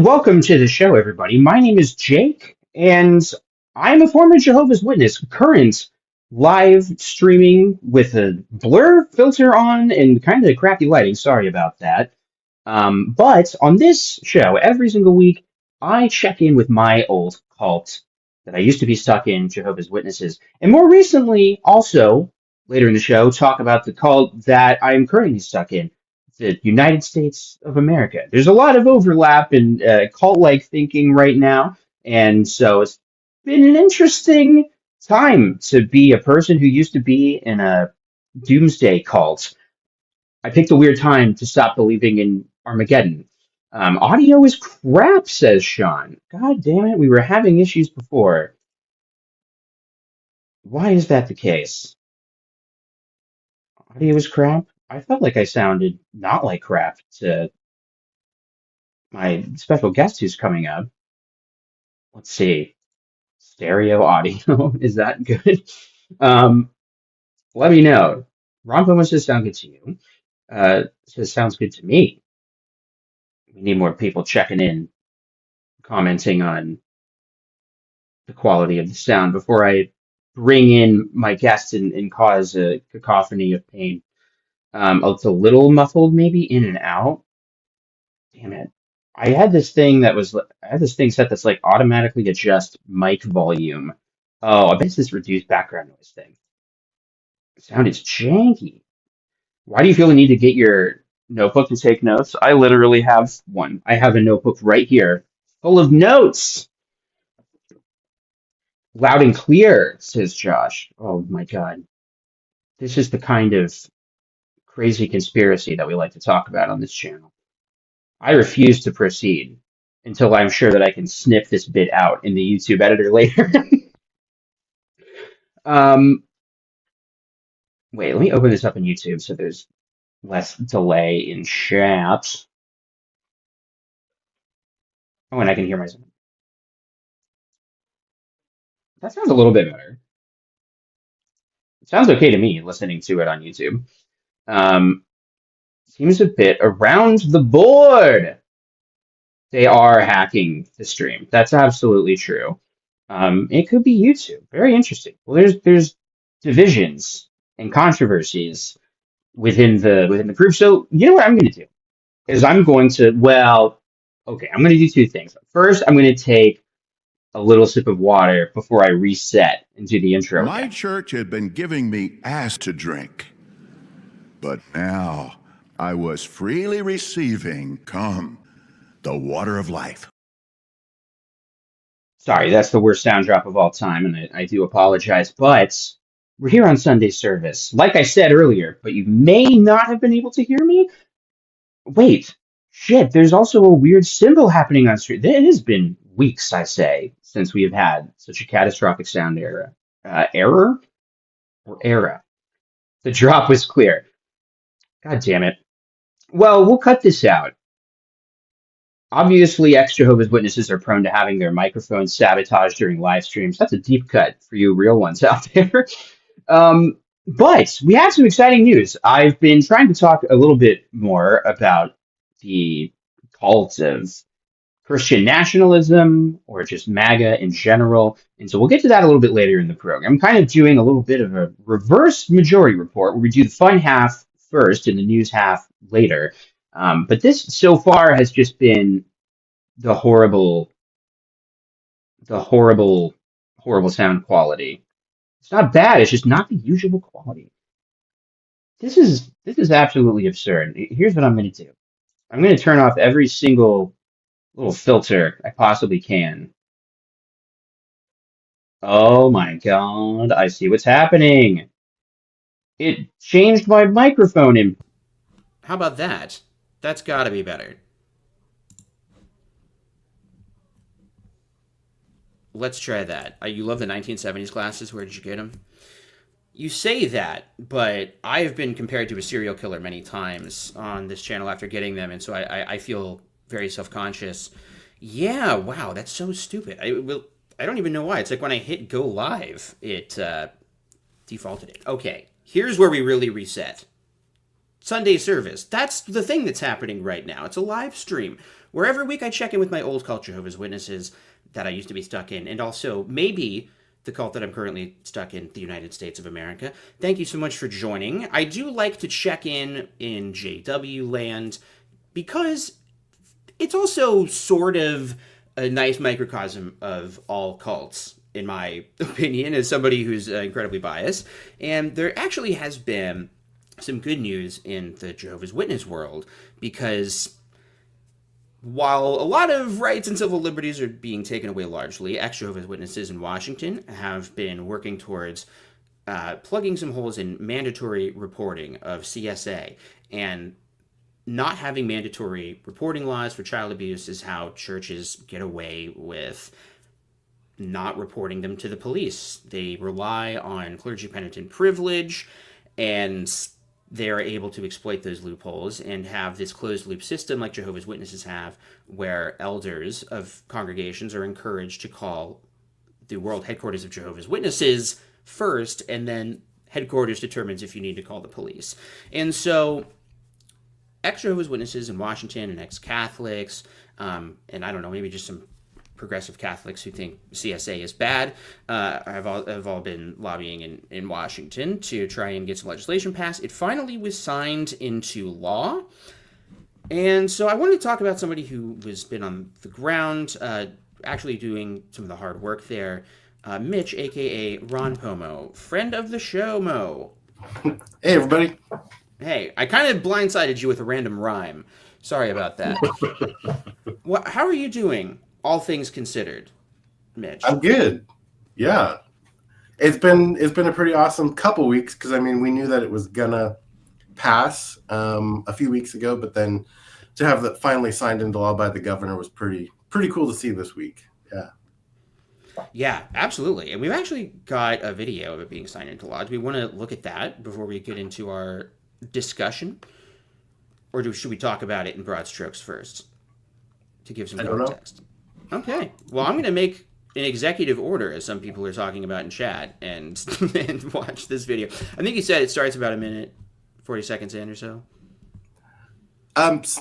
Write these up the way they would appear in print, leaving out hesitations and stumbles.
Welcome to the show, everybody. My name is Jake, and I'm a former Jehovah's Witness, current live streaming with a blur filter on and kind of crappy lighting. Sorry about that. But on this show, every single week, I check in with my old cult that I used to be stuck in, Jehovah's Witnesses, and more recently, also later in the show, talk about the cult that I'm currently stuck in, the United States of America. There's a lot of overlap in cult-like thinking right now, and so it's been an interesting time to be a person who used to be in a doomsday cult. I picked a weird time to stop believing in Armageddon. Audio is crap, says Sean. God damn it, we were having issues before. Why is that the case? Audio is crap? I felt like I sounded not like crap to my special guest who's coming up. Let's see. Stereo audio. Is that good? Um, Let me know. Ron wants to sound good to you. Says sounds good to me. We need more people checking in, commenting on the quality of the sound before I bring in my guest and cause a cacophony of pain. It's a little muffled, maybe in and out. Damn it. I had this thing set that's like automatically adjust mic volume. Oh, I bet it's this reduced background noise thing. The sound is janky. Why do you feel the need to get your notebook to take notes? I literally have one. I have a notebook right here full of notes. Loud and clear, says Josh. Oh my God. This is the kind of crazy conspiracy that we like to talk about on this channel. I refuse to proceed until I'm sure that I can snip this bit out in the YouTube editor later. um, Wait, let me open this up in YouTube so there's less delay in chat. Oh, and I can hear myself. That sounds a little bit better. It sounds okay to me listening to it on YouTube. Um, Seems a bit around the board. They are hacking the stream. That's absolutely true. It could be YouTube. Very interesting. Well, there's divisions and controversies within the group. So you know what I'm going to do is I'm going to I'm going to do two things. First, I'm going to take a little sip of water before I reset and do the intro My again. church had been giving me ass to drink, but now I was freely receiving, the water of life. Sorry, that's the worst sound drop of all time, and I do apologize, but we're here on Sunday service, like I said earlier, but you may not have been able to hear me. Wait, shit, there's also a weird symbol happening on stream. It has been weeks, I say, since we have had such a catastrophic sound error. Error? Or era? The drop was clear. God damn it. Well, we'll cut this out. Obviously, ex-Jehovah's Witnesses are prone to having their microphones sabotaged during live streams. That's a deep cut for you real ones out there. But we have some exciting news. I've been trying to talk a little bit more about the cult of Christian nationalism or just MAGA in general. And so we'll get to that a little bit later in the program. I'm kind of doing a little bit of a reverse majority report where we do the fun half first and the news half later. But this so far has just been the horrible sound quality. It's not bad. It's just not the usual quality. This is absolutely absurd. Here's what I'm going to do. I'm going to turn off every single little filter I possibly can. Oh my God, I see what's happening. It changed my microphone in. How about that? That's gotta be better. Let's try that. You love the 1970s glasses. Where did you get them? You say that, but I have been compared to a serial killer many times on this channel after getting them, and so I feel very self-conscious. Yeah, wow, that's so stupid. I don't even know why. It's like when I hit go live, it defaulted it. Okay, here's where we really reset. Sunday service. That's the thing that's happening right now. It's a live stream where every week I check in with my old cult Jehovah's Witnesses that I used to be stuck in, and also maybe the cult that I'm currently stuck in, the United States of America. Thank you so much for joining. I do like to check in JW land because it's also sort of a nice microcosm of all cults, in my opinion, as somebody who's incredibly biased. And there actually has been some good news in the Jehovah's Witness world, because while a lot of rights and civil liberties are being taken away largely, ex-Jehovah's Witnesses in Washington have been working towards plugging some holes in mandatory reporting of CSA. And not having mandatory reporting laws for child abuse is how churches get away with not reporting them to the police. They rely on clergy penitent privilege, and they're able to exploit those loopholes and have this closed loop system like Jehovah's Witnesses have, where elders of congregations are encouraged to call the world headquarters of Jehovah's Witnesses first, and then headquarters determines if you need to call the police. And so ex-Jehovah's Witnesses in Washington and ex-Catholics, and I don't know, maybe just some progressive Catholics who think CSA is bad, have all been lobbying in Washington to try and get some legislation passed. It finally was signed into law. And so I wanted to talk about somebody who has been on the ground, actually doing some of the hard work there. Mitch, a.k.a. Ron Pomo, friend of the show, Mo. Hey, everybody. Hey, I kind of blindsided you with a random rhyme. Sorry about that. How are you doing, all things considered, Mitch? I'm good. Yeah. It's been a pretty awesome couple weeks, because I mean, we knew that it was gonna pass a few weeks ago, but then to have that finally signed into law by the governor was pretty cool to see this week. Yeah. Yeah, absolutely. And we've actually got a video of it being signed into law. Do we want to look at that before we get into our discussion? Or should we talk about it in broad strokes first to give some context? Okay. Well, I'm going to make an executive order, as some people are talking about in chat, and watch this video. I think you said it starts about a minute, 40 seconds in or so.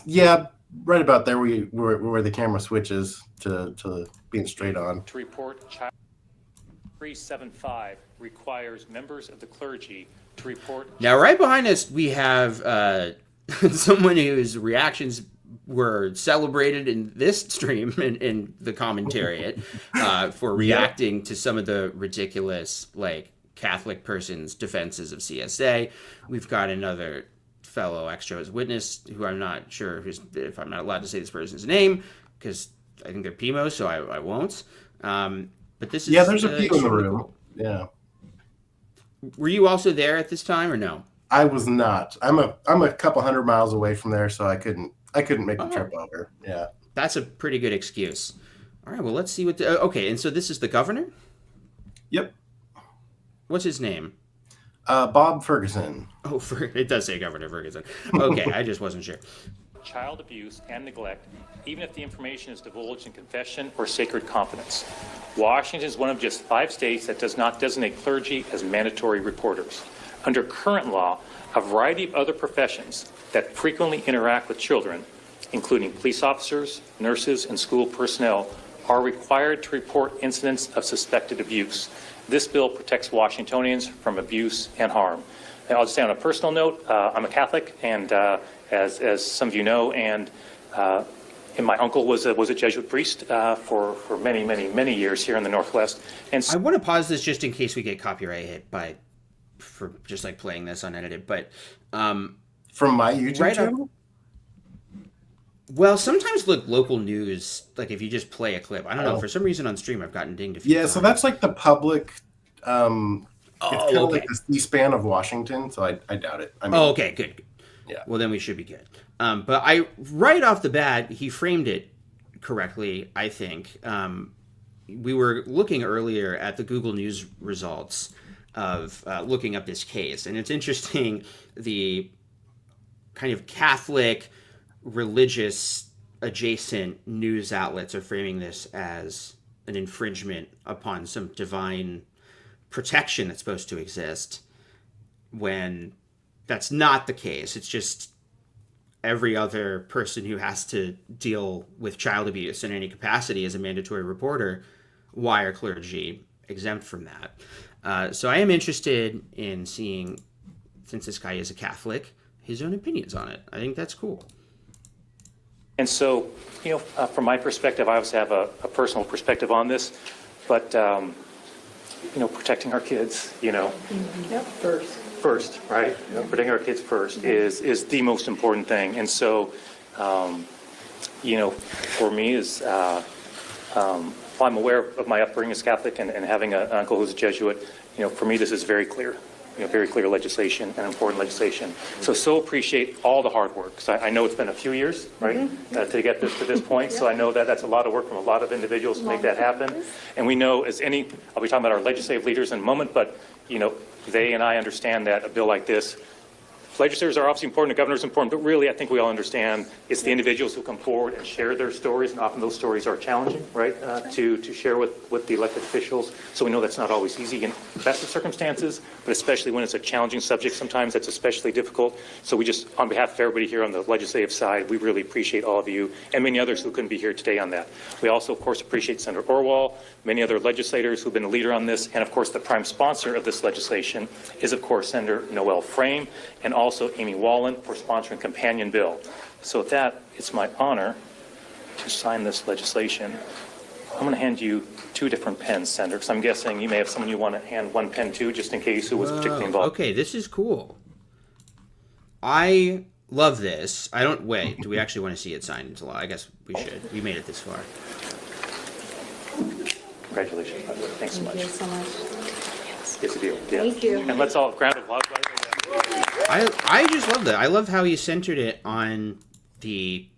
Yeah, right about there where the camera switches to being straight on. To report child 375 requires members of the clergy to report. Now, right behind us, we have someone whose reactions were celebrated in this stream in the commentariat for reacting to some of the ridiculous, like, Catholic person's defenses of CSA. We've got another fellow ex-Jehovah's Witness who I'm not sure if I'm not allowed to say this person's name, because I think they're PMO, so I won't. But this is there's a few in the room. Cool. Yeah. Were you also there at this time or no? I was not. I'm a couple hundred miles away from there, so I couldn't make the trip over. Yeah. That's a pretty good excuse. All right. Well, let's see what. Okay, and so this is the governor. Yep. What's his name? Bob Ferguson. Oh, it does say Governor Ferguson. Okay, I just wasn't sure. Child abuse and neglect, even if the information is divulged in confession or sacred confidence. Washington is one of just 5 states that does not designate clergy as mandatory reporters. Under current law, a variety of other professions that frequently interact with children, including police officers, nurses, and school personnel, are required to report incidents of suspected abuse. This bill protects Washingtonians from abuse and harm. And I'll just say on a personal note, I'm a Catholic, and as some of you know, and my uncle was a Jesuit priest for many years here in the Northwest. And I want to pause this just in case we get copyright hit for just like playing this unedited. But from my YouTube channel. Well, sometimes local news, like if you just play a clip, I don't know, for some reason on stream I've gotten dinged a few times. So that's like the public, it's kind of like the C-SPAN of Washington, so I doubt it. I mean, okay, good. Yeah. Well, then we should be good. But right off the bat, he framed it correctly, I think. We were looking earlier at the Google News results of looking up this case, and it's interesting, the kind of Catholic religious adjacent news outlets are framing this as an infringement upon some divine protection that's supposed to exist, when that's not the case. It's just every other person who has to deal with child abuse in any capacity as a mandatory reporter. Why are clergy exempt from that? So I am interested in seeing, since this guy is a Catholic, his own opinions on it. I think that's cool. And so, from my perspective, I obviously have a personal perspective on this, but, protecting our kids, first, right? Protecting our kids first is the most important thing. And so, for me is, I'm aware of my upbringing as Catholic and having an uncle who's a Jesuit. For me, this is very clear. Very clear legislation and important legislation. So appreciate all the hard work. So I know it's been a few years, right, to get this to this point. So I know that that's a lot of work from a lot of individuals to make that happen. And we know I'll be talking about our legislative leaders in a moment, but, they and I understand that a bill like this, legislators are obviously important, the governor's important, but really I think we all understand it's the individuals who come forward and share their stories, and often those stories are challenging, right, to share with the elected officials. So we know that's not always easy in the best of circumstances, but especially when it's a challenging subject, sometimes that's especially difficult. So we just, on behalf of everybody here on the legislative side, we really appreciate all of you and many others who couldn't be here today on that. We also, of course, appreciate Senator Orwell, many other legislators who've been a leader on this, and of course the prime sponsor of this legislation is, of course, Senator Noel Frame, and also Amy Wallen for sponsoring companion bill. So with that, it's my honor to sign this legislation. I'm going to hand you 2 different pens, Senator, because I'm guessing you may have someone you want to hand one pen to, just in case who was particularly involved. Okay, this is cool. I love this. Wait, do we actually want to see it signed into law? I guess we should. We made it this far. Congratulations, by the way. Thanks so much. Thank you so much. It's a deal. Yeah. Thank you. And let's all grab applause. I just love that. I love how he centered it on the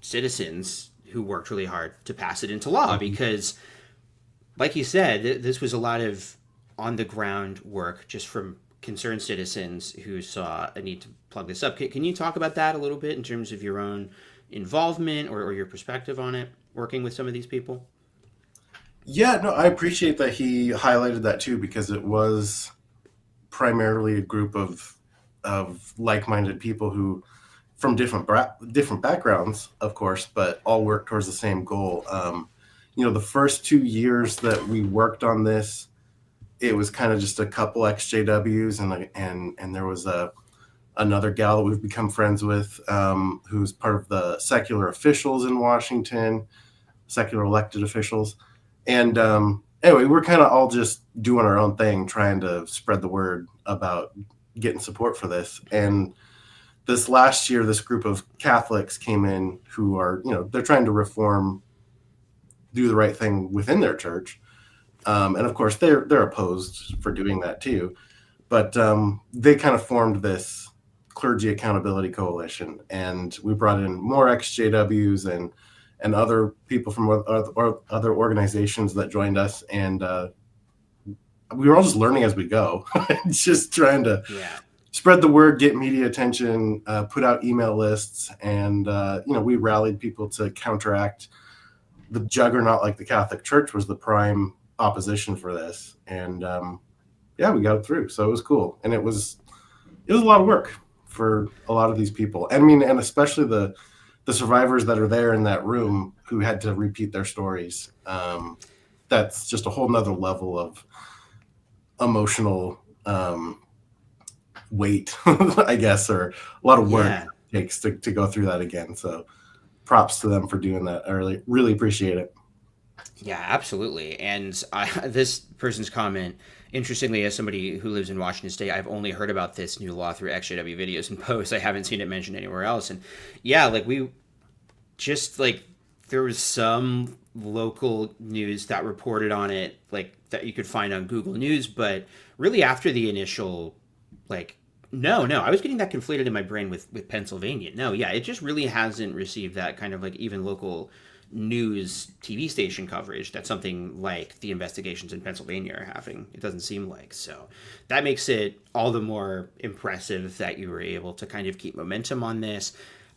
citizens who worked really hard to pass it into law, because, like you said, this was a lot of on-the-ground work just from concerned citizens who saw a need to plug this up. Can you talk about that a little bit in terms of your own involvement or your perspective on it, working with some of these people? Yeah, no, I appreciate that he highlighted that too, because it was primarily a group of like-minded people who, from different backgrounds, of course, but all work towards the same goal. The first 2 years that we worked on this, it was kind of just a couple exJWs, and there was another gal that we've become friends with, who's part of the secular officials in Washington, secular elected officials. And anyway, we're kind of all just doing our own thing, trying to spread the word about getting support for this. And this last year, this group of Catholics came in who are, they're trying to reform, do the right thing within their church. And of course, they're opposed for doing that too. But they kind of formed this clergy accountability coalition, and we brought in more exJWs and other people from other organizations that joined us, and we were all just learning as we go, just trying to spread the word, get media attention, put out email lists, and we rallied people to counteract the juggernaut like the Catholic Church was the prime opposition for this, and we got it through. So it was cool, and it was a lot of work for a lot of these people. I mean, and especially the survivors that are there in that room who had to repeat their stories. That's just a whole nother level of emotional weight, I guess, or a lot of work it takes to go through that again. So props to them for doing that. I really appreciate it. Yeah, absolutely. And this person's comment, interestingly, as somebody who lives in Washington State, I've only heard about this new law through exJW videos and posts. I haven't seen it mentioned anywhere else. And there was some local news that reported on it, that you could find on Google News, but really after the initial, no, I was getting that conflated in my brain with Pennsylvania. No, it just really hasn't received that kind of even local news TV station coverage that something like the investigations in Pennsylvania are having. It doesn't seem like. So that makes it all the more impressive that you were able to kind of keep momentum on this.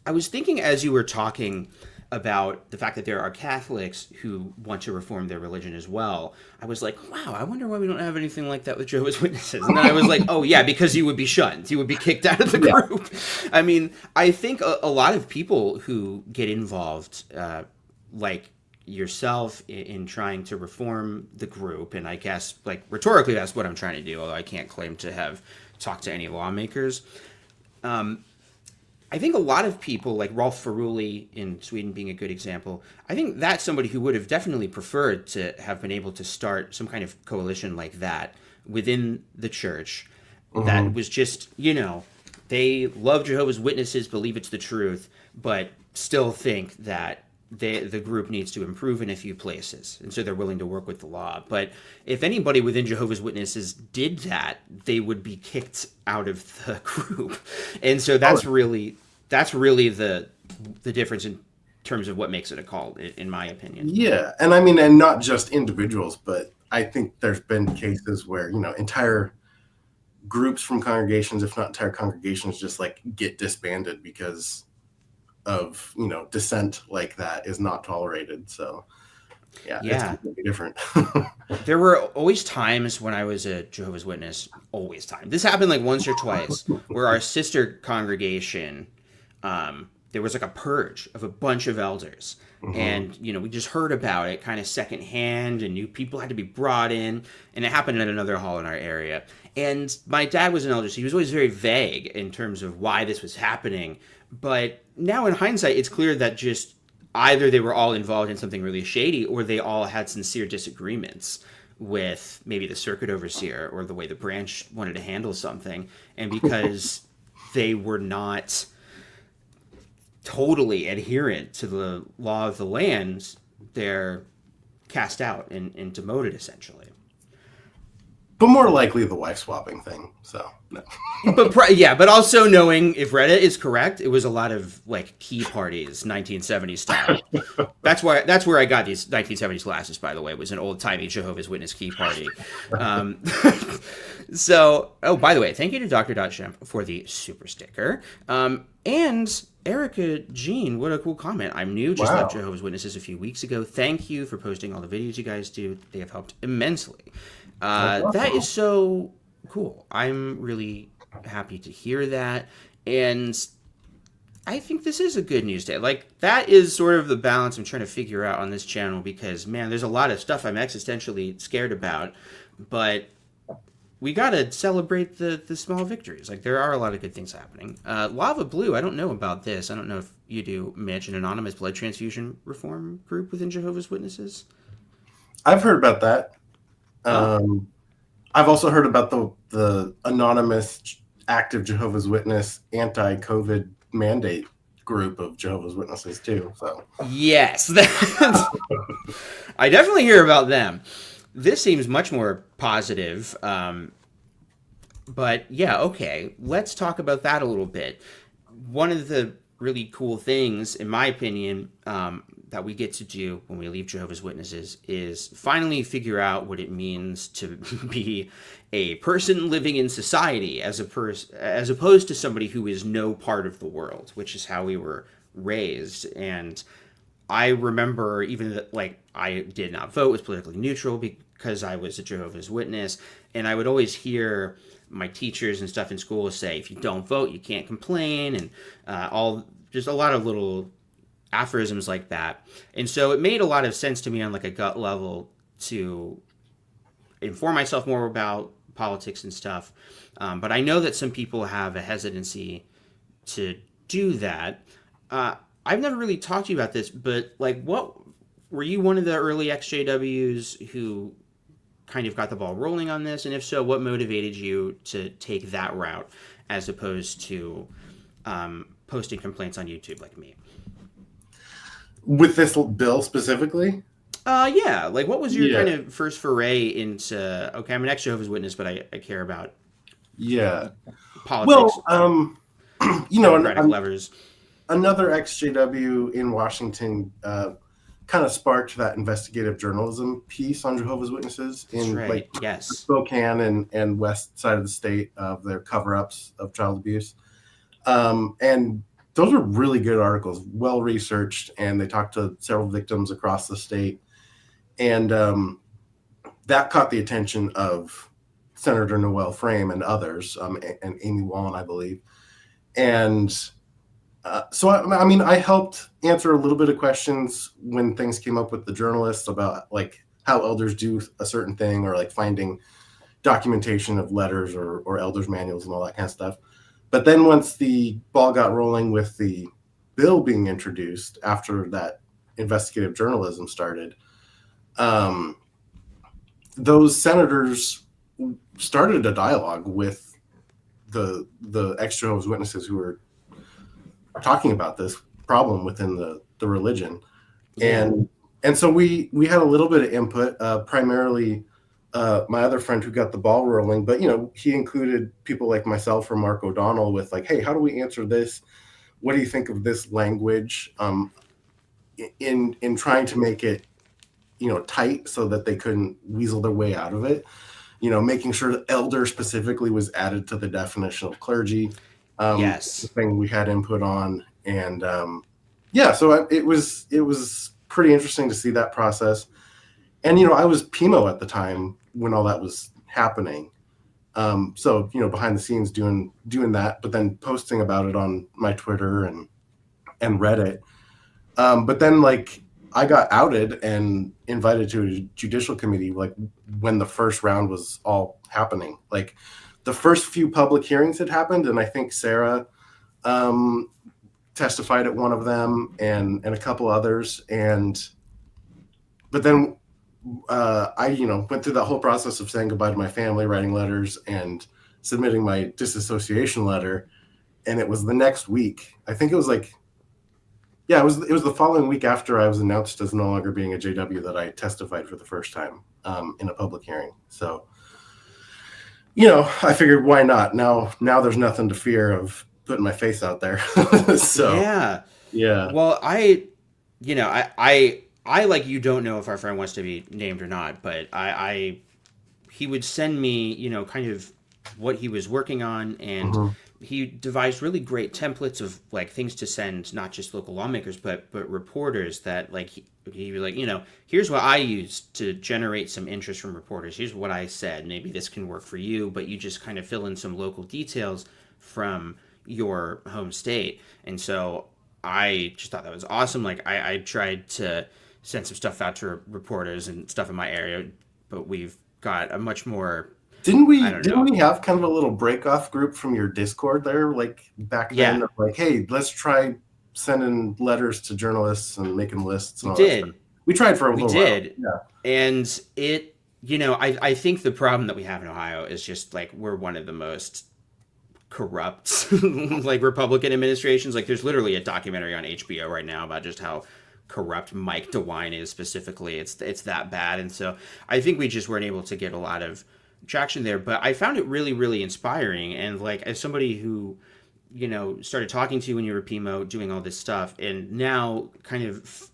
I was thinking as you were talking about the fact that there are Catholics who want to reform their religion as well, I was like, wow, I wonder why we don't have anything like that with Jehovah's Witnesses. And then I was like, oh yeah, because you would be shunned. You would be kicked out of the Yeah. group. I mean, I think a lot of people who get involved, like yourself, in trying to reform the group, and I guess like rhetorically that's what I'm trying to do, although I can't claim to have talked to any lawmakers. I think a lot of people, like Rolf Ferruli in Sweden being a good example, I think that's somebody who would have definitely preferred to have been able to start some kind of coalition like that within the church that was just, they love Jehovah's Witnesses, believe it's the truth, but still think that the group needs to improve in a few places. And so they're willing to work with the law. But if anybody within Jehovah's Witnesses did that, they would be kicked out of the group. And so that's really the difference in terms of what makes it a cult, in my opinion. Yeah, and I mean, and not just individuals, but I think there's been cases where entire groups from congregations, if not entire congregations, just like get disbanded because of dissent like that is not tolerated. So it's completely different. There were always times when I was a Jehovah's Witness, always time. This happened like once or twice, where our sister congregation, there was like a purge of a bunch of elders. And, we just heard about it kind of secondhand, and new people had to be brought in, and it happened at another hall in our area. And my dad was an elder, so he was always very vague in terms of why this was happening. But now in hindsight, it's clear that just either they were all involved in something really shady, or they all had sincere disagreements with maybe the circuit overseer or the way the branch wanted to handle something. And because they were not totally adherent to the law of the land, they're cast out and demoted, essentially. But more likely the wife swapping thing. So no. But also knowing if Reddit is correct, it was a lot of like key parties, 1970s style. That's where I got these 1970s glasses, by the way. It was an old timey Jehovah's Witness key party. So, by the way, thank you to Dr. Shemp for the super sticker. And Erica Jean, what a cool comment. I'm new, just left Jehovah's Witnesses a few weeks ago. Thank you for posting all the videos you guys do. They have helped immensely. That is so cool. I'm really happy to hear that. And I think this is a good news day. Like, that is sort of the balance I'm trying to figure out on this channel, because, man, there's a lot of stuff I'm existentially scared about, but we got to celebrate the small victories. Like, there are a lot of good things happening. Lava Blue, I don't know about this. I don't know if you do, Mitch, an anonymous blood transfusion reform group within Jehovah's Witnesses. I've heard about that. I've also heard about the anonymous active Jehovah's Witness anti-COVID mandate group of Jehovah's Witnesses too. So yes, I definitely hear about them. This seems much more positive. But yeah, okay, let's talk about that a little bit. One of the really cool things, in my opinion, that we get to do when we leave Jehovah's Witnesses is finally figure out what it means to be a person living in society as opposed to somebody who is no part of the world, which is how we were raised. And I remember even that, like, I did not vote, was politically neutral because I was a Jehovah's Witness, and I would always hear my teachers and stuff in school say, if you don't vote, you can't complain, and just a lot of little aphorisms like that. And so it made a lot of sense to me on like a gut level to inform myself more about politics and stuff. But I know that some people have a hesitancy to do that. I've never really talked to you about this, but like, what were you one of the early exJWs who kind of got the ball rolling on this? And if so, what motivated you to take that route as opposed to posting complaints on YouTube like me? With this bill specifically? Yeah. Like, what was your kind of first foray into, okay, I'm an ex-Jehovah's Witness, but I care about politics. Well, levers. Another ex-JW in Washington kind of sparked that investigative journalism piece on Jehovah's Witnesses in Spokane and west side of the state of their cover-ups of child abuse. And those are really good articles, well researched, and they talked to several victims across the state, and that caught the attention of Senator Noel Frame and others, and Amy Wallen, I believe. And so, I mean, I helped answer a little bit of questions when things came up with the journalists about like how elders do a certain thing, or like finding documentation of letters or elders manuals and all that kind of stuff. But then once the ball got rolling with the bill being introduced after that investigative journalism started, those senators started a dialogue with the exJW witnesses who were talking about this problem within the religion. And so we had a little bit of input, primarily my other friend who got the ball rolling, but he included people like myself or Mark O'Donnell with like, hey, how do we answer this? What do you think of this language? In trying to make it tight so that they couldn't weasel their way out of it, making sure that elder specifically was added to the definition of clergy. Yes, the thing we had input on. And so it was pretty interesting to see that process. And I was PMO at the time when all that was happening, so behind the scenes doing that, but then posting about it on my Twitter and Reddit. But then like I got outed and invited to a judicial committee like when the first round was all happening. Like the first few public hearings had happened, and I think Sarah testified at one of them, and a couple others. But then I went through that whole process of saying goodbye to my family, writing letters, and submitting my disassociation letter. And it was the next week. I think it was like, it was the following week after I was announced as no longer being a JW that I testified for the first time in a public hearing. So, I figured why not? Now there's nothing to fear of putting my face out there. So yeah. Well, I like, you don't know if our friend wants to be named or not, but he would send me, kind of what he was working on, and he devised really great templates of like things to send, not just local lawmakers, but reporters, that like he was like, here's what I used to generate some interest from reporters. Here's what I said. Maybe this can work for you, but you just kind of fill in some local details from your home state. And so I just thought that was awesome. Like I tried to send some stuff out to reporters and stuff in my area, but we've got a much more. Didn't we have kind of a little break off group from your Discord there, like back then? Yeah. Of like, hey, let's try sending letters to journalists and making lists. And we did. We tried for a little while. We did. Yeah. And it, I think the problem that we have in Ohio is just like we're one of the most corrupt like Republican administrations. Like there's literally a documentary on HBO right now about just how corrupt Mike DeWine is specifically. It's that bad. And so I think we just weren't able to get a lot of traction there, but I found it really, really inspiring. And like as somebody who started talking to you when you were PMO doing all this stuff, and now kind of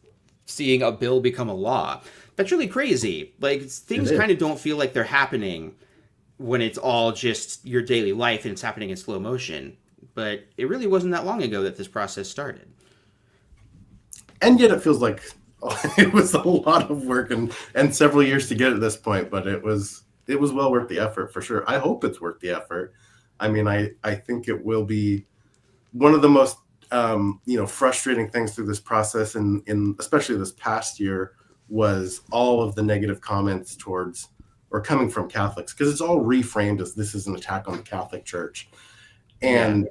seeing a bill become a law, that's really crazy. Like things kind of don't feel like they're happening when it's all just your daily life and it's happening in slow motion. But it really wasn't that long ago that this process started. And yet it feels like it was a lot of work and several years to get to this point, but it was well worth the effort for sure. I hope it's worth the effort. I mean, I think it will be one of the most frustrating things through this process, and especially this past year, was all of the negative comments towards or coming from Catholics, because it's all reframed as this is an attack on the Catholic Church. And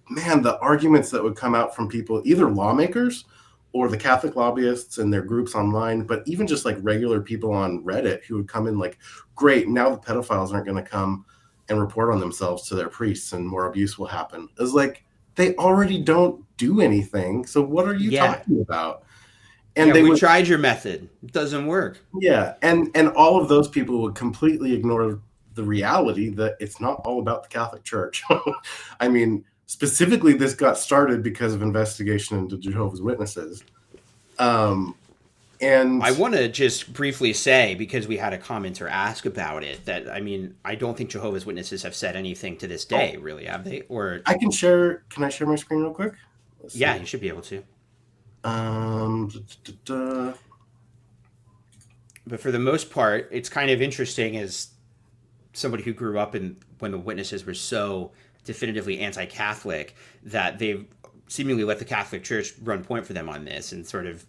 man, the arguments that would come out from people, either lawmakers or the Catholic lobbyists and their groups online, but even just like regular people on Reddit who would come in like, great, now the pedophiles aren't going to come and report on themselves to their priests and more abuse will happen. It's like, they already don't do anything. So what are you talking about? And we tried your method. It doesn't work. Yeah. And all of those people would completely ignore the reality that it's not all about the Catholic Church. I mean, specifically, this got started because of investigation into Jehovah's Witnesses. And I want to just briefly say, because we had a commenter ask about it, that I mean, I don't think Jehovah's Witnesses have said anything to this day, really, have they? Or I can share. Can I share my screen real quick? Let's yeah, see. you should be able to. Um, da, da, da. But for the most part, it's kind of interesting as somebody who grew up in when the Witnesses were so definitively anti-Catholic that they've seemingly let the Catholic Church run point for them on this and sort of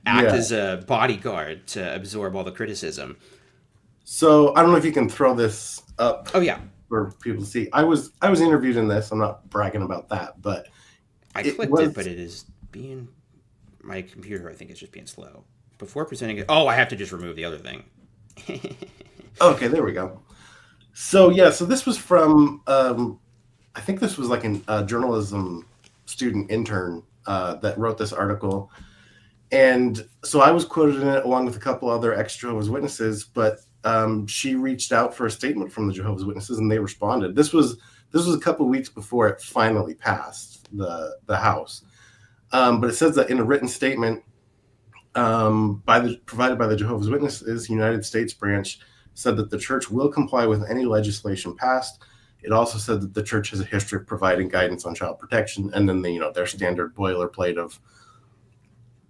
act Yeah. as a bodyguard to absorb all the criticism. So I don't know if you can throw this up Oh yeah, for people to see. I was interviewed in this. I'm not bragging about that, but I it clicked was it, but it is being my computer. I think is just being slow. Before presenting it, oh, I have to just remove the other thing. okay. There we go. So yeah, so this was from I think this was like a journalism student intern that wrote this article, and so I was quoted in it along with a couple other ex-Jehovah's Witnesses. But she reached out for a statement from the Jehovah's Witnesses, and they responded. This was a couple weeks before it finally passed the House, but it says that in a written statement provided by the Jehovah's Witnesses United States branch said that the church will comply with any legislation passed. It also said that the church has a history of providing guidance on child protection, and then their standard boilerplate of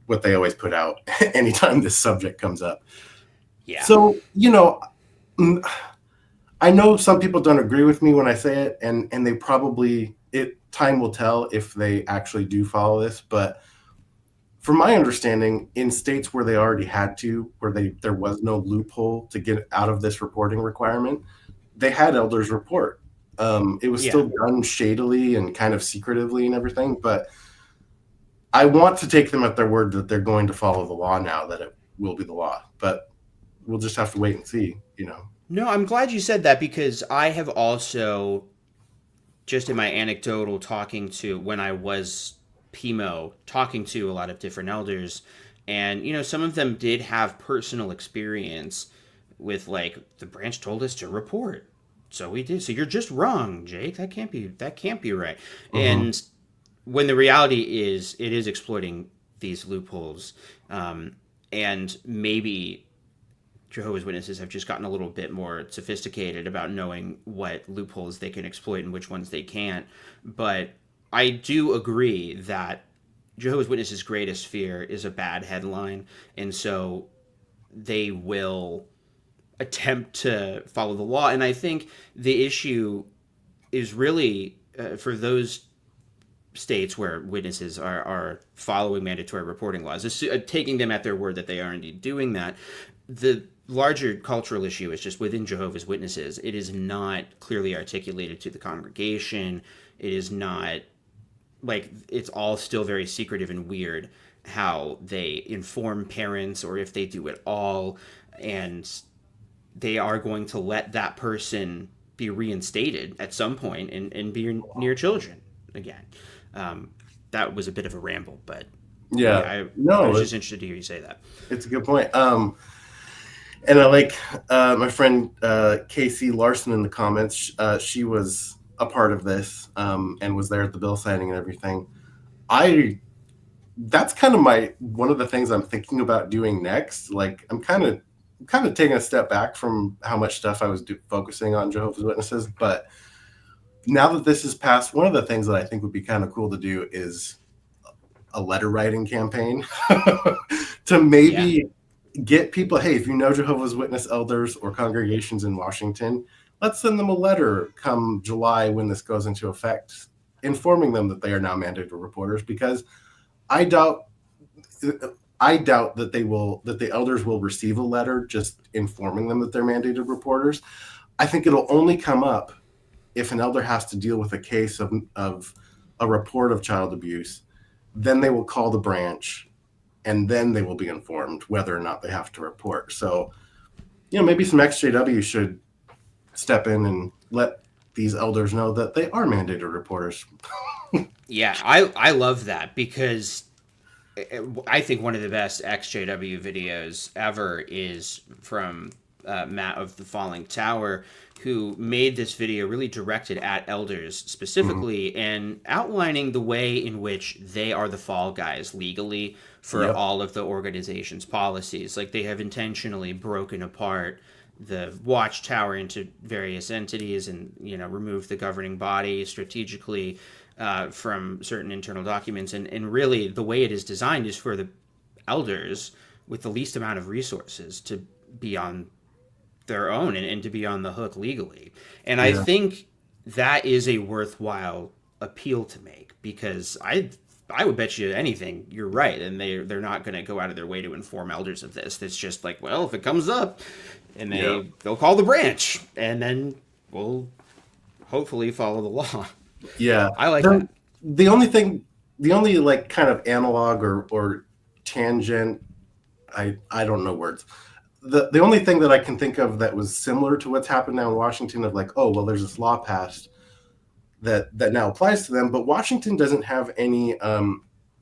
what they always put out anytime this subject comes up. Yeah. So, I know some people don't agree with me when I say it, and they probably time will tell if they actually do follow this, but from my understanding, in states where they already had to, where there was no loophole to get out of this reporting requirement, they had elders report. It was still done shadily and kind of secretively and everything, but I want to take them at their word that they're going to follow the law now, that it will be the law. But we'll just have to wait and see, No, I'm glad you said that because I have also, just in my anecdotal talking to when I was PMO, talking to a lot of different elders, and some of them did have personal experience with like the branch told us to report, so we did. So you're just wrong, Jake. That can't be right. And when the reality is, it is exploiting these loopholes, and maybe Jehovah's Witnesses have just gotten a little bit more sophisticated about knowing what loopholes they can exploit and which ones they can't. But I do agree that Jehovah's Witnesses' greatest fear is a bad headline, and so they will attempt to follow the law. And I think the issue is really for those states where witnesses are following mandatory reporting laws, taking them at their word that they are indeed doing that. The larger cultural issue is just within Jehovah's Witnesses. It is not clearly articulated to the congregation. It is not it's all still very secretive and weird how they inform parents or if they do it all. And they are going to let that person be reinstated at some point and be near children again. That was a bit of a ramble, but I was just interested to hear you say that. It's a good point. And I like my friend Casey Larson in the comments. She was a part of this and was there at the bill signing and everything. That's kind of one of the things I'm thinking about doing next. Like I'm kind of taking a step back from how much stuff I was focusing on Jehovah's Witnesses, but now that this is passed, one of the things that I think would be kind of cool to do is a letter writing campaign to maybe get people, hey, if you know Jehovah's Witness elders or congregations in Washington, let's send them a letter come July when this goes into effect, informing them that they are now mandated reporters, because I doubt that the elders will receive a letter just informing them that they're mandated reporters. I think it'll only come up if an elder has to deal with a case of a report of child abuse. Then they will call the branch, and then they will be informed whether or not they have to report. So, maybe some exJW should step in and let these elders know that they are mandated reporters. Yeah, I love that because I think one of the best exJW videos ever is from Matt of the Falling Tower, who made this video really directed at elders specifically and outlining the way in which they are the fall guys legally for Yep. all of the organization's policies. Like they have intentionally broken apart the watchtower into various entities and removed the governing body strategically from certain internal documents. And really the way it is designed is for the elders with the least amount of resources to be on their own and to be on the hook legally. And I think that is a worthwhile appeal to make, because I would bet you anything you're right, and they're not going to go out of their way to inform elders of this. It's just like, well, if it comes up, and they'll call the branch, and then we'll hopefully follow the law. Yeah, I like that. The only like kind of analog or tangent, I don't know words. The only thing that I can think of that was similar to what's happened now in Washington of like, oh, well, there's this law passed that now applies to them, but Washington doesn't have any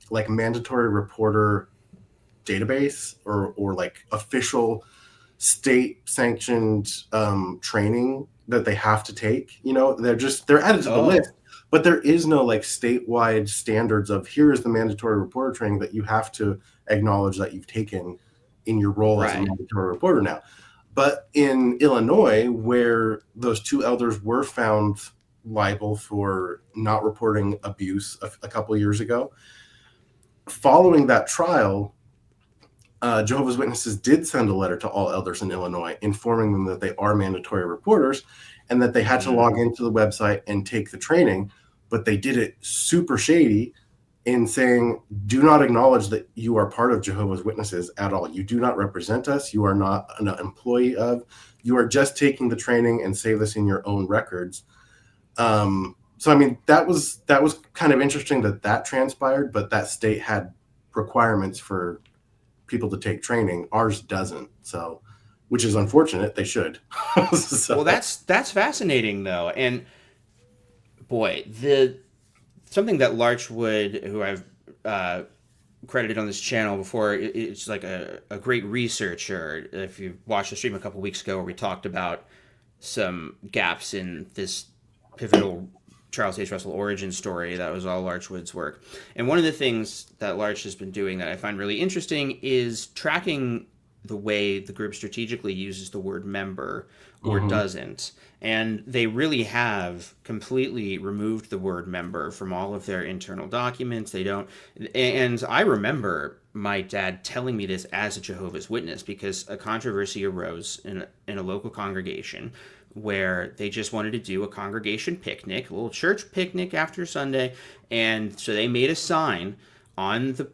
like mandatory reporter database or like official state sanctioned training that they have to take. They're added to the list, but there is no like statewide standards of here is the mandatory reporter training that you have to acknowledge that you've taken in your role as a mandatory reporter now. But in Illinois, where those two elders were found liable for not reporting abuse a couple of years ago, following that trial, Jehovah's Witnesses did send a letter to all elders in Illinois informing them that they are mandatory reporters and that they had to log into the website and take the training, but they did it super shady in saying, do not acknowledge that you are part of Jehovah's Witnesses at all. You do not represent us. You are not an employee of. You are just taking the training and save this in your own records. So, I mean, that was kind of interesting that transpired, but that state had requirements for people to take training. Ours doesn't. So, which is unfortunate. They should. So. Well, that's fascinating though. And boy, something that Larchwood, who I've credited on this channel before, it's like a great researcher. If you watched the stream a couple weeks ago where we talked about some gaps in this pivotal Charles H. Russell origin story, that was all Larchwood's work. And one of the things that Larch has been doing that I find really interesting is tracking the way the group strategically uses the word member or doesn't. And they really have completely removed the word member from all of their internal documents. They don't. And I remember my dad telling me this as a Jehovah's Witness, because a controversy arose in a local congregation where they just wanted to do a congregation picnic, a little church picnic after Sunday. And so they made a sign on the,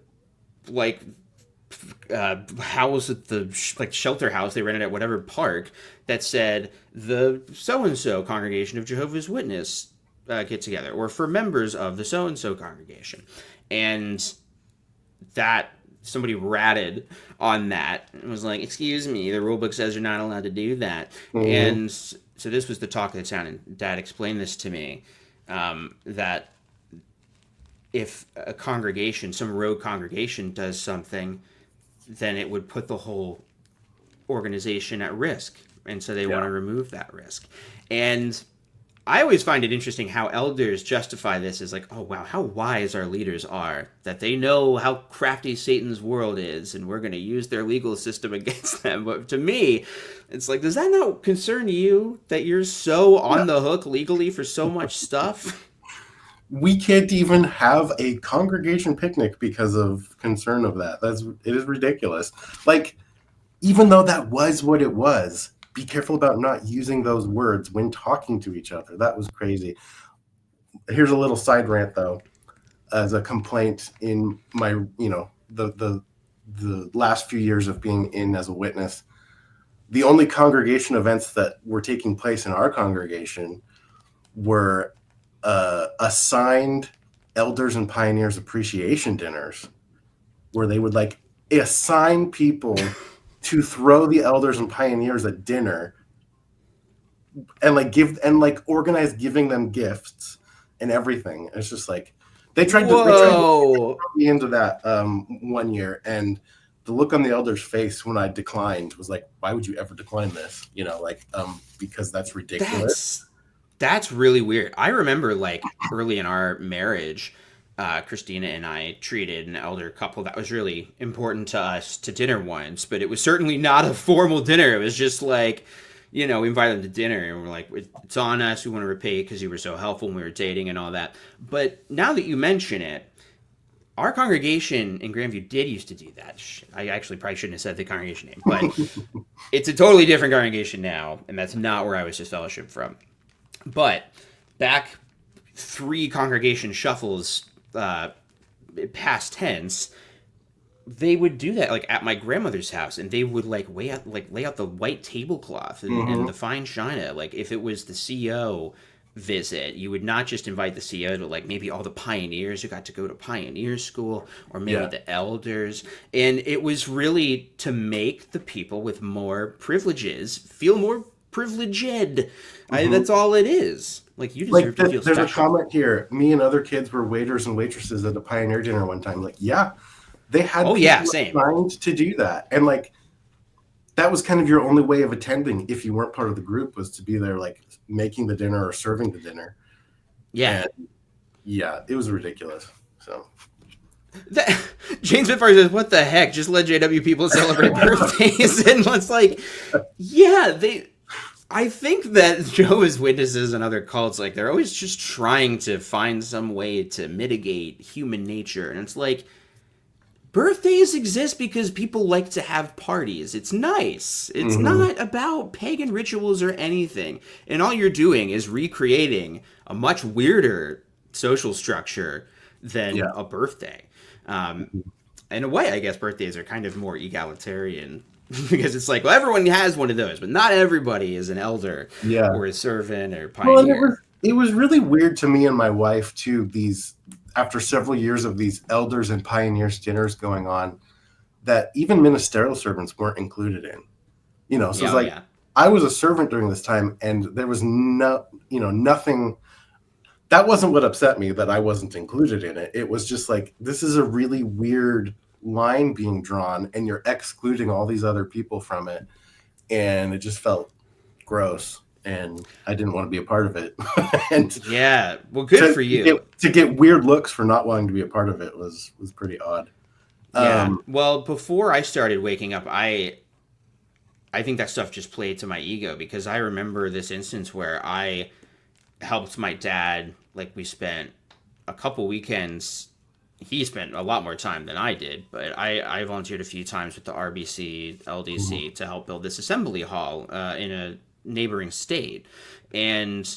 house at the shelter house they rented at whatever park that said the so-and-so congregation of Jehovah's Witness get together, or for members of the so-and-so congregation. And that somebody ratted on that and was like, excuse me, the rule book says you're not allowed to do that. And so this was the talk of the town, and Dad explained this to me, that if a congregation, some rogue congregation does something, then it would put the whole organization at risk. And so they want to remove that risk. And I always find it interesting how elders justify this as like, oh, wow, how wise our leaders are, that they know how crafty Satan's world is, and we're going to use their legal system against them. But to me, it's like, does that not concern you that you're so on the hook legally for so much stuff? We can't even have a congregation picnic because of concern of that. It is ridiculous. Like, even though that was what it was, be careful about not using those words when talking to each other. That was crazy. Here's a little side rant though, as a complaint in my, the last few years of being in as a witness. The only congregation events that were taking place in our congregation were assigned elders and pioneers appreciation dinners, where they would like assign people to throw the elders and pioneers at dinner and organize giving them gifts and everything. It's just like they tried to throw me into that one year, and the look on the elder's face when I declined was like, why would you ever decline this? Because that's ridiculous. That's really weird. I remember like early in our marriage, Christina and I treated an elder couple that was really important to us to dinner once, but it was certainly not a formal dinner. It was just like, we invited them to dinner and we're like, it's on us. We want to repay because you were so helpful when we were dating and all that. But now that you mention it, our congregation in Grandview did used to do that. I actually probably shouldn't have said the congregation name, but it's a totally different congregation now, and that's not where I was just fellowship from. But back 3 congregation shuffles past tense, they would do that like at my grandmother's house, and they would like lay out the white tablecloth and the fine china. Like if it was the CO visit, you would not just invite the CO to like maybe all the pioneers who got to go to pioneer school, or maybe the elders, and it was really to make the people with more privileges feel more privileged. That's all it is. Like you deserve to feel there's special. a comment here. Me and other kids were waiters and waitresses at a pioneer dinner one time. Like, yeah, they had same assigned to do that, and like that was kind of your only way of attending if you weren't part of the group, was to be there like making the dinner or serving the dinner. Yeah. And yeah, it was ridiculous. So James Spitfire says, what the heck? Just let JW people celebrate birthdays. And it's like, I think that Jehovah's Witnesses and other cults, like, they're always just trying to find some way to mitigate human nature. And it's like, birthdays exist because people like to have parties. It's nice. It's not about pagan rituals or anything. And all you're doing is recreating a much weirder social structure than a birthday. In a way, I guess birthdays are kind of more egalitarian because it's like, well, everyone has one of those, but not everybody is an elder or a servant or pioneer. Well, it was really weird to me and my wife too, after several years of these elders and pioneers dinners going on, that even ministerial servants weren't included in. So it's like I was a servant during this time, and there was nothing. That wasn't what upset me, that I wasn't included in it. It was just like, this is a really weird line being drawn, and you're excluding all these other people from it, and it just felt gross. And I didn't want to be a part of it. And well, good for you. To get weird looks for not wanting to be a part of it was pretty odd. Well, before I started waking up, I think that stuff just played to my ego, because I remember this instance where I helped my dad. Like, we spent a couple weekends. He spent a lot more time than I did, but I volunteered a few times with the RBC LDC to help build this assembly hall in a neighboring state. And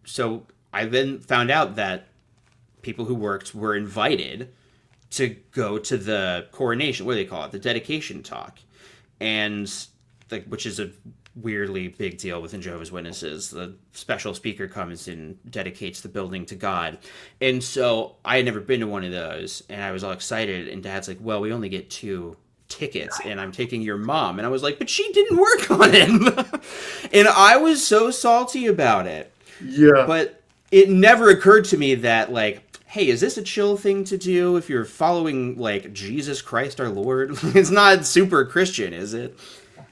so I then found out that people who worked were invited to go to the coronation, what do they call it, the dedication talk, and which is a weirdly big deal within Jehovah's Witnesses. The special speaker comes and dedicates the building to God. And so I had never been to one of those, and I was all excited, and Dad's like, well, we only get 2 tickets, and I'm taking your mom. And I was like, but she didn't work on it. And I was so salty about it. But it never occurred to me that, like, hey, is this a chill thing to do if you're following, like, Jesus Christ our Lord? It's not super Christian, is it?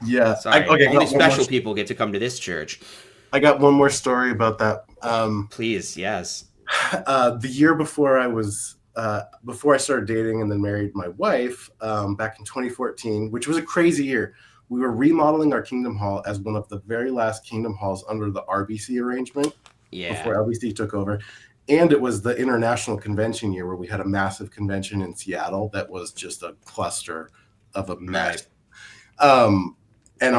Yeah. Sorry. Only special people get to come to this church. I got one more story about that. Please, yes. The year before I started dating and then married my wife, back in 2014, which was a crazy year, we were remodeling our Kingdom Hall as one of the very last Kingdom Halls under the RBC arrangement before LBC took over. And it was the international convention year, where we had a massive convention in Seattle that was just a cluster of a mess. And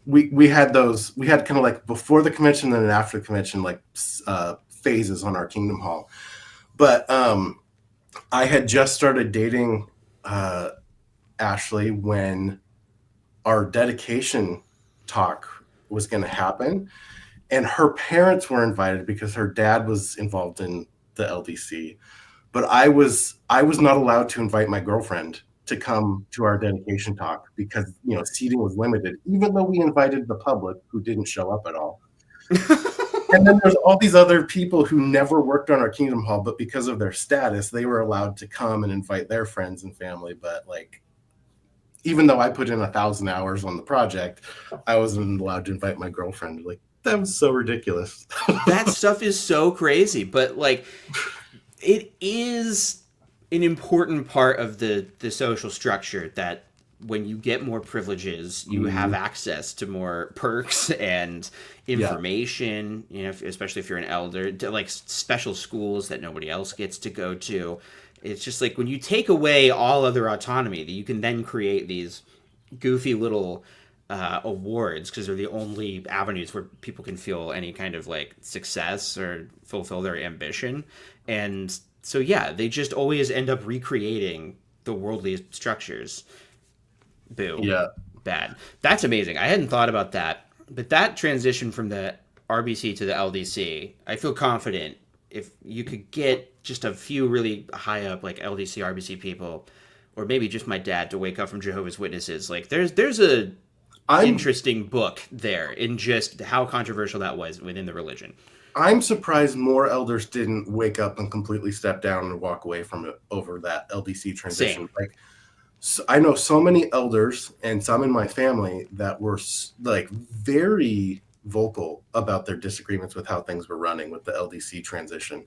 we had kind of like before the convention and after the convention, like phases on our Kingdom Hall. But I had just started dating Ashley when our dedication talk was going to happen, and her parents were invited because her dad was involved in the LDC. But I was not allowed to invite my girlfriend to come to our dedication talk because seating was limited, even though we invited the public, who didn't show up at all. And then there's all these other people who never worked on our Kingdom Hall, but because of their status, they were allowed to come and invite their friends and family. But like, even though I put in 1,000 hours on the project, I wasn't allowed to invite my girlfriend. Like, that was so ridiculous. That stuff is so crazy, but like, it is an important part of the social structure that when you get more privileges, you have access to more perks and information, you know, especially if you're an elder, to like special schools that nobody else gets to go to. It's just like when you take away all other autonomy, that you can then create these goofy little awards because they're the only avenues where people can feel any kind of like success or fulfill their ambition. And so, yeah, they just always end up recreating the worldly structures. Boo. Yeah. Bad. That's amazing. I hadn't thought about that. But that transition from the RBC to the LDC, I feel confident if you could get just a few really high up like LDC, RBC people, or maybe just my dad to wake up from Jehovah's Witnesses, like there's a interesting book there in just how controversial that was within the religion. I'm surprised more elders didn't wake up and completely step down and walk away from it over that LDC transition. Same. Like, so I know so many elders and some in my family that were like very vocal about their disagreements with how things were running with the LDC transition.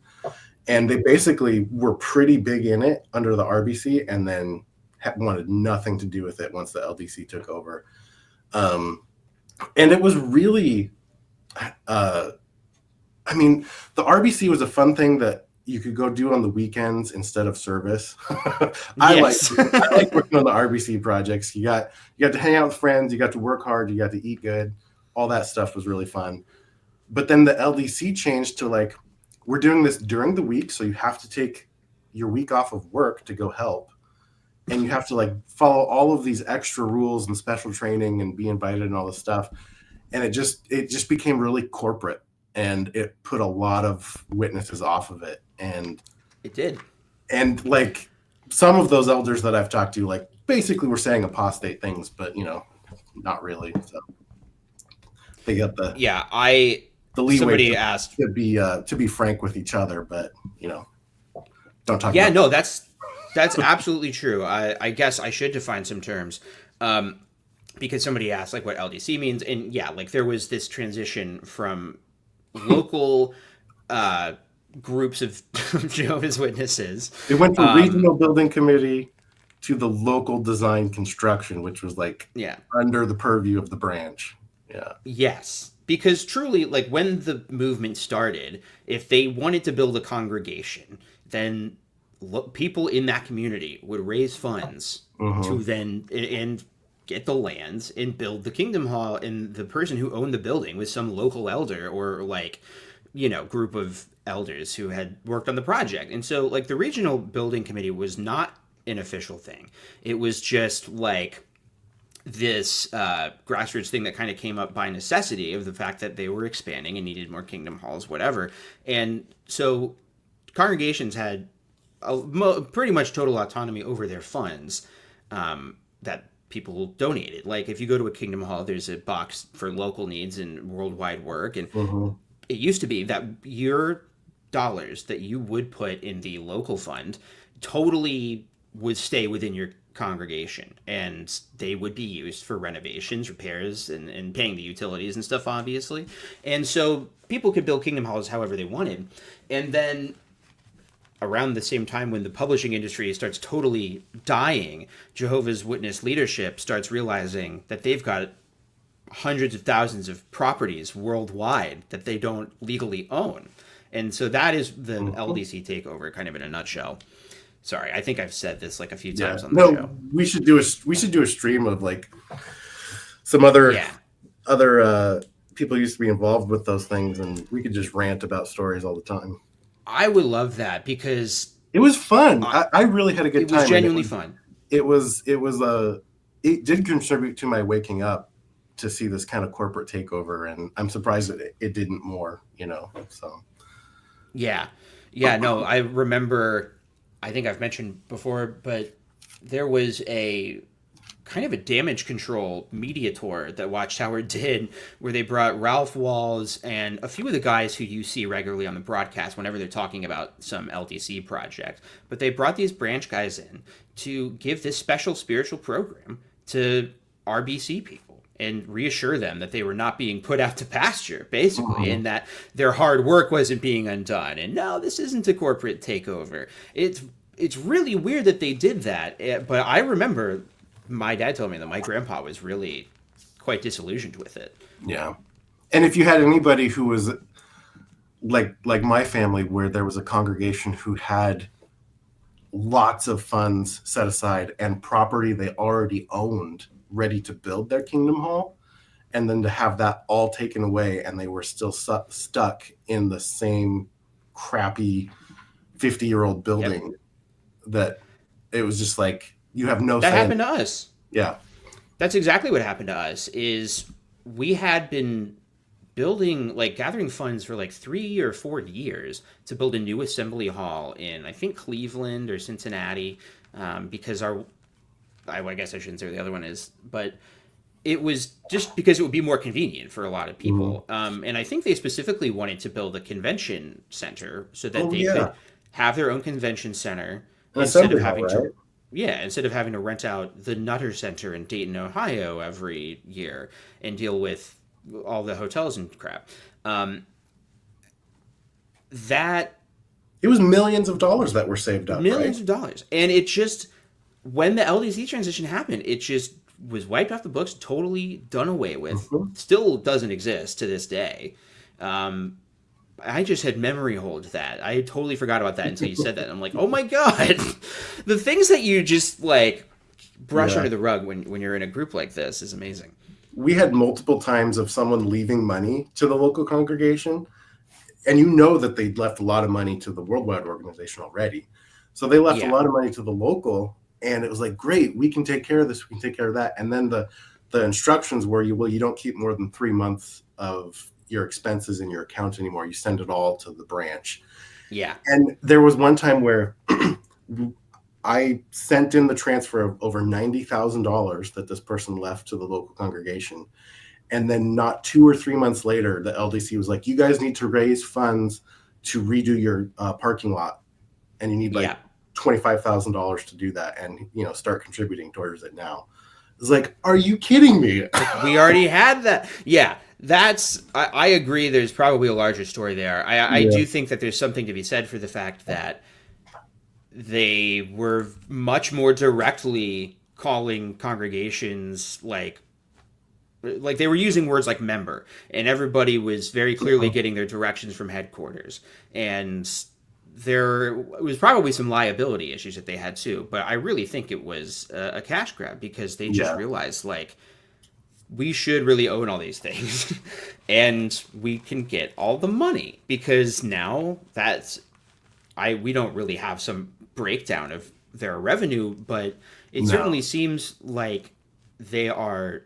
And they basically were pretty big in it under the RBC and then wanted nothing to do with it once the LDC took over. And it was really, I mean, the RBC was a fun thing that you could go do on the weekends instead of service. I like working on the RBC projects. You got to hang out with friends, you got to work hard, you got to eat good. All that stuff was really fun. But then the LDC changed to like, we're doing this during the week, so you have to take your week off of work to go help. And you have to like follow all of these extra rules and special training and be invited and all this stuff. And it just became really corporate. And it put a lot of witnesses off of it. And it did. And like some of those elders that I've talked to, like basically were saying apostate things, but you know, not really. So they got the leeway somebody asked to be frank with each other, but you know, don't talk. Yeah, no, that's absolutely true. I guess I should define some terms. Because somebody asked like what LDC means, and yeah, like there was this transition from local groups of Jehovah's Witnesses. It went from regional building committee to the local design construction, which was like under the purview of the branch. Yeah. Yes. Because truly, like when the movement started, if they wanted to build a congregation, then people in that community would raise funds to then and get the lands and build the Kingdom Hall, and the person who owned the building was some local elder or like, you know, group of elders who had worked on the project. And so like the regional building committee was not an official thing. It was just like this grassroots thing that kind of came up by necessity of the fact that they were expanding and needed more Kingdom Halls, whatever. And so congregations had pretty much total autonomy over their funds that people donated. Like if you go to a Kingdom Hall, there's a box for local needs and worldwide work. And it used to be that your dollars that you would put in the local fund totally would stay within your congregation, and they would be used for renovations, repairs, and paying the utilities and stuff, obviously. And so people could build Kingdom Halls however they wanted. And then around the same time when the publishing industry starts totally dying, Jehovah's Witness leadership starts realizing that they've got hundreds of thousands of properties worldwide that they don't legally own. And so that is the LDC takeover kind of in a nutshell. Sorry, I think I've said this like a few times on the show. We should do a stream of like some other people used to be involved with those things, and we could just rant about stories all the time. I would love that because it was fun. I really had a good time. It was genuinely fun. It did contribute to my waking up to see this kind of corporate takeover, and I'm surprised that it didn't more, you know. So yeah, no, I remember. I think I've mentioned before, but there was a kind of a damage control media tour that Watchtower did, where they brought Ralph Walls and a few of the guys who you see regularly on the broadcast whenever they're talking about some LDC project. But they brought these branch guys in to give this special spiritual program to RBC people and reassure them that they were not being put out to pasture, basically, and that their hard work wasn't being undone. And no, this isn't a corporate takeover. It's really weird that they did that, but I remember my dad told me that my grandpa was really quite disillusioned with it. Yeah. And if you had anybody who was like my family, where there was a congregation who had lots of funds set aside and property they already owned ready to build their Kingdom Hall, and then to have that all taken away and they were still stuck in the same crappy 50-year-old building, that it was just like, you have no That say happened to us. Yeah. That's exactly what happened to us. Is we had been building, like, gathering funds for like 3 or 4 years to build a new assembly hall in, I think, Cleveland or Cincinnati, because I guess I shouldn't say where the other one is, but it was just because it would be more convenient for a lot of people. And I think they specifically wanted to build a convention center so that they could have their own convention center instead of having to. Yeah, instead of having to rent out the Nutter Center in Dayton, Ohio every year and deal with all the hotels and crap. That It was millions of dollars that were saved up, millions right? of dollars. And it just, when the LDC transition happened, it just was wiped off the books, totally done away with. Still doesn't exist to this day. I just had memory hold that. I totally forgot about that until you said that. I'm like, oh my God. The things that you just like brush under the rug when you're in a group like this is amazing. We had multiple times of someone leaving money to the local congregation, and you know that they'd left a lot of money to the worldwide organization already. So they left a lot of money to the local, and it was like, great, we can take care of this, we can take care of that. And then the instructions were, you don't keep more than 3 months of your expenses in your account anymore. You send it all to the branch. Yeah. And there was one time where I sent in the transfer of over $90,000 that this person left to the local congregation. And then not 2 or 3 months later, the LDC was like, you guys need to raise funds to redo your parking lot. And you need like $25,000 to do that, and, start contributing towards it now. It's like, are you kidding me? We already had that. Yeah. I agree. There's probably a larger story there. I do think that there's something to be said for the fact that they were much more directly calling congregations like they were using words like member, and everybody was very clearly getting their directions from headquarters. And there was probably some liability issues that they had too, but I really think it was a cash grab because they just realized, like, we should really own all these things and we can get all the money, because now we don't really have some breakdown of their revenue, but it certainly seems like they are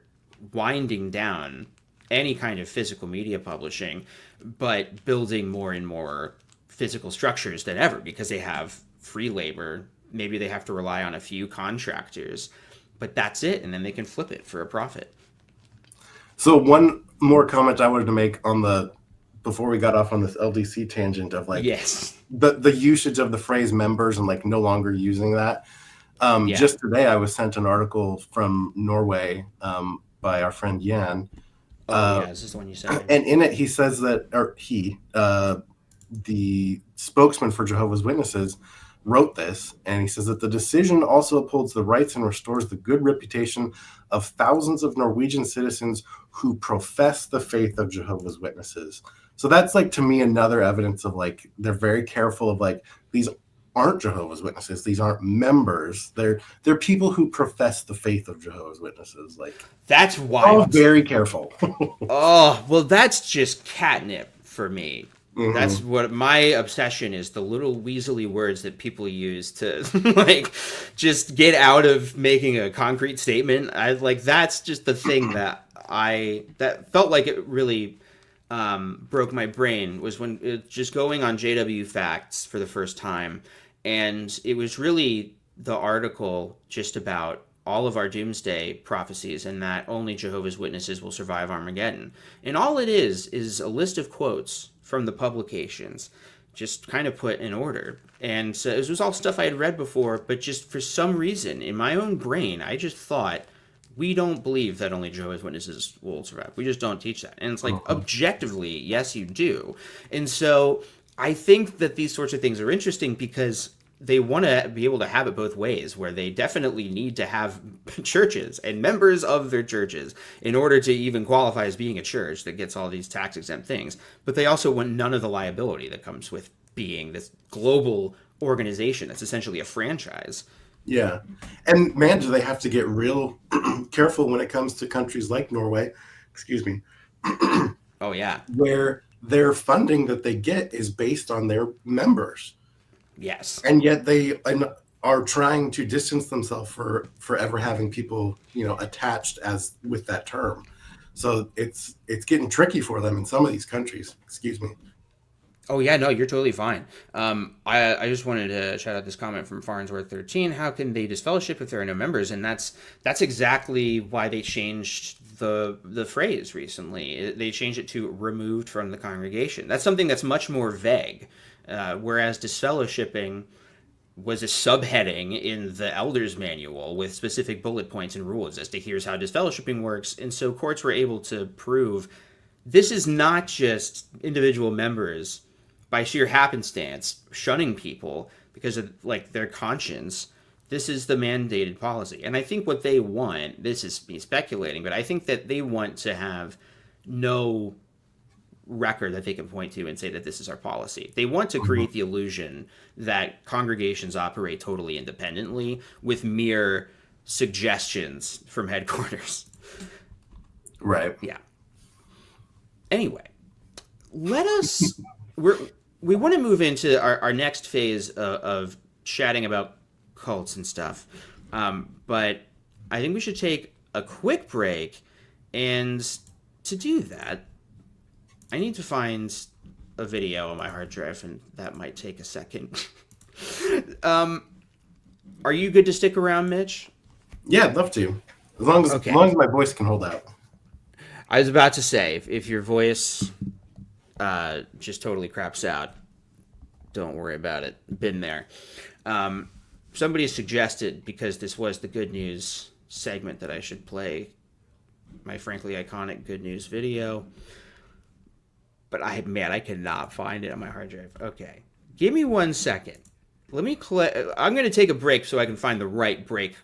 winding down any kind of physical media publishing, but building more and more physical structures than ever because they have free labor. Maybe they have to rely on a few contractors, but that's it. And then they can flip it for a profit. So one more comment I wanted to make before we got off on this LDC tangent of like, the usage of the phrase members and like no longer using that. Just today I was sent an article from Norway by our friend Jan. This is the one you said. And in it, he says that, the spokesman for Jehovah's Witnesses, wrote this, and he says that the decision also upholds the rights and restores the good reputation of thousands of Norwegian citizens who profess the faith of Jehovah's Witnesses. So that's, like, to me, another evidence of, like, they're very careful of, like, these aren't Jehovah's Witnesses. These aren't members. They're people who profess the faith of Jehovah's Witnesses. Like, that's wild. Very careful. Oh, well, that's just catnip for me. That's what my obsession is, the little weaselly words that people use to like just get out of making a concrete statement. That's just the thing that felt like it really broke my brain, was when just going on JW Facts for the first time. And it was really the article just about all of our doomsday prophecies and that only Jehovah's Witnesses will survive Armageddon. And all it is a list of quotes from the publications, just kind of put in order. And so it was all stuff I had read before, but just for some reason in my own brain, I just thought, we don't believe that only Jehovah's Witnesses will survive. We just don't teach that. And it's like, objectively, yes, you do. And so I think that these sorts of things are interesting because they want to be able to have it both ways, where they definitely need to have churches and members of their churches in order to even qualify as being a church that gets all these tax exempt things. But they also want none of the liability that comes with being this global organization that's essentially a franchise. Yeah. And man, do they have to get real careful when it comes to countries like Norway, excuse me, Oh, yeah. where their funding that they get is based on their members. Yes. And yet they are trying to distance themselves for forever having people, attached as with that term. So it's getting tricky for them in some of these countries. Excuse me. Oh yeah, no, you're totally fine. I just wanted to shout out this comment from Farnsworth 13. How can they disfellowship if there are no members? And that's exactly why they changed the phrase recently. They changed it to removed from the congregation. That's something that's much more vague. Whereas disfellowshipping was a subheading in the elders manual with specific bullet points and rules as to here's how disfellowshipping works. And so courts were able to prove this is not just individual members by sheer happenstance shunning people because of like their conscience. This is the mandated policy. And I think what they want, this is me speculating, but I think that they want to have no record that they can point to and say that this is our policy. They want to create the illusion that congregations operate totally independently with mere suggestions from headquarters. Right. Yeah. Anyway, we want to move into our next phase of chatting about cults and stuff. But I think we should take a quick break. And to do that, I need to find a video on my hard drive, and that might take a second. Are you good to stick around, Mitch? Yeah, I'd love to. As long as my voice can hold out. I was about to say, if your voice just totally craps out, don't worry about it. Been there. Somebody suggested, because this was the good news segment, that I should play my frankly iconic good news video. But I cannot find it on my hard drive. Okay. Give me 1 second. I'm going to take a break so I can find the right break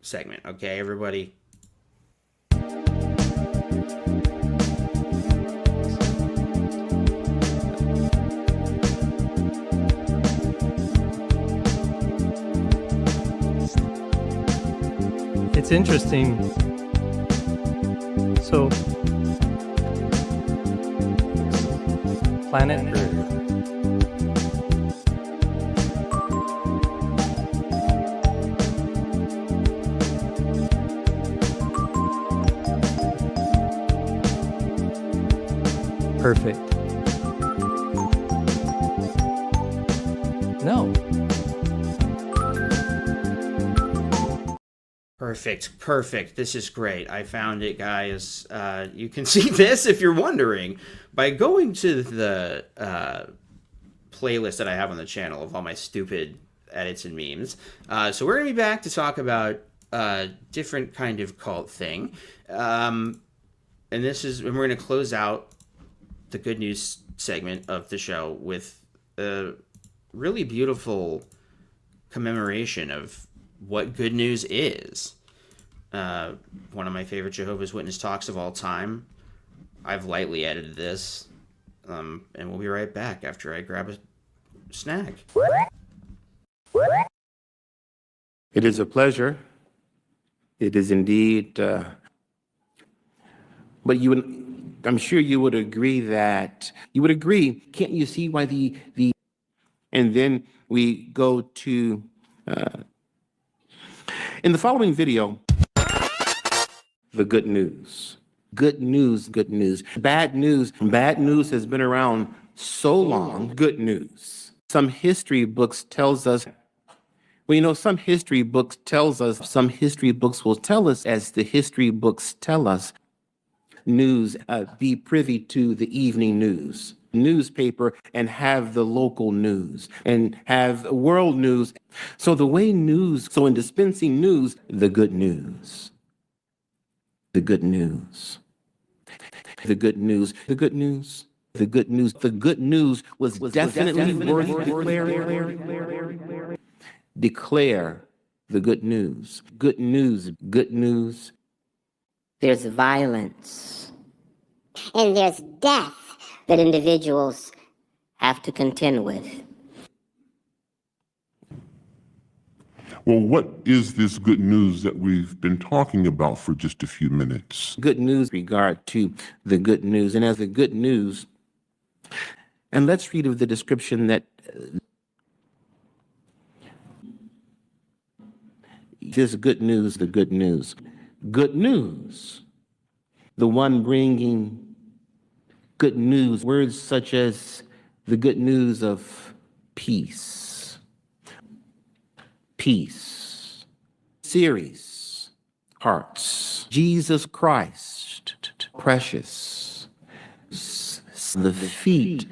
segment. Okay, everybody? It's interesting. So, planet Earth. Perfect. No. Perfect. This is great. I found it, guys. You can see this if you're wondering by going to the playlist that I have on the channel of all my stupid edits and memes. So we're going to be back to talk about a different kind of cult thing. And we're going to close out the good news segment of the show with a really beautiful commemoration of what good news is. One of my favorite Jehovah's Witness talks of all time. I've lightly edited this, and we'll be right back after I grab a snack. It is a pleasure. It is indeed. But I'm sure you would agree that Can't you see why the and then we go to in the following video, the good news. Good news. Bad news has been around so long. Good news. Some history books tells us Well, some history books tells us, some history books will tell us, as the history books tell us, news, be privy to the evening news, newspaper, and have the local news and have world news. So the way news, so in dispensing news, the good news, the good news, the good news, the good news, the good news, the good news was definitely worth declaring. Declare the good news, good news, good news. There's violence. And there's death that individuals have to contend with. Well, what is this good news that we've been talking about for just a few minutes? Good news regard to the good news. And as the good news, and let's read of the description that this good news, the good news. Good news, the one bringing good news, words such as the good news of peace, peace, series, hearts, Jesus Christ, precious, the feet.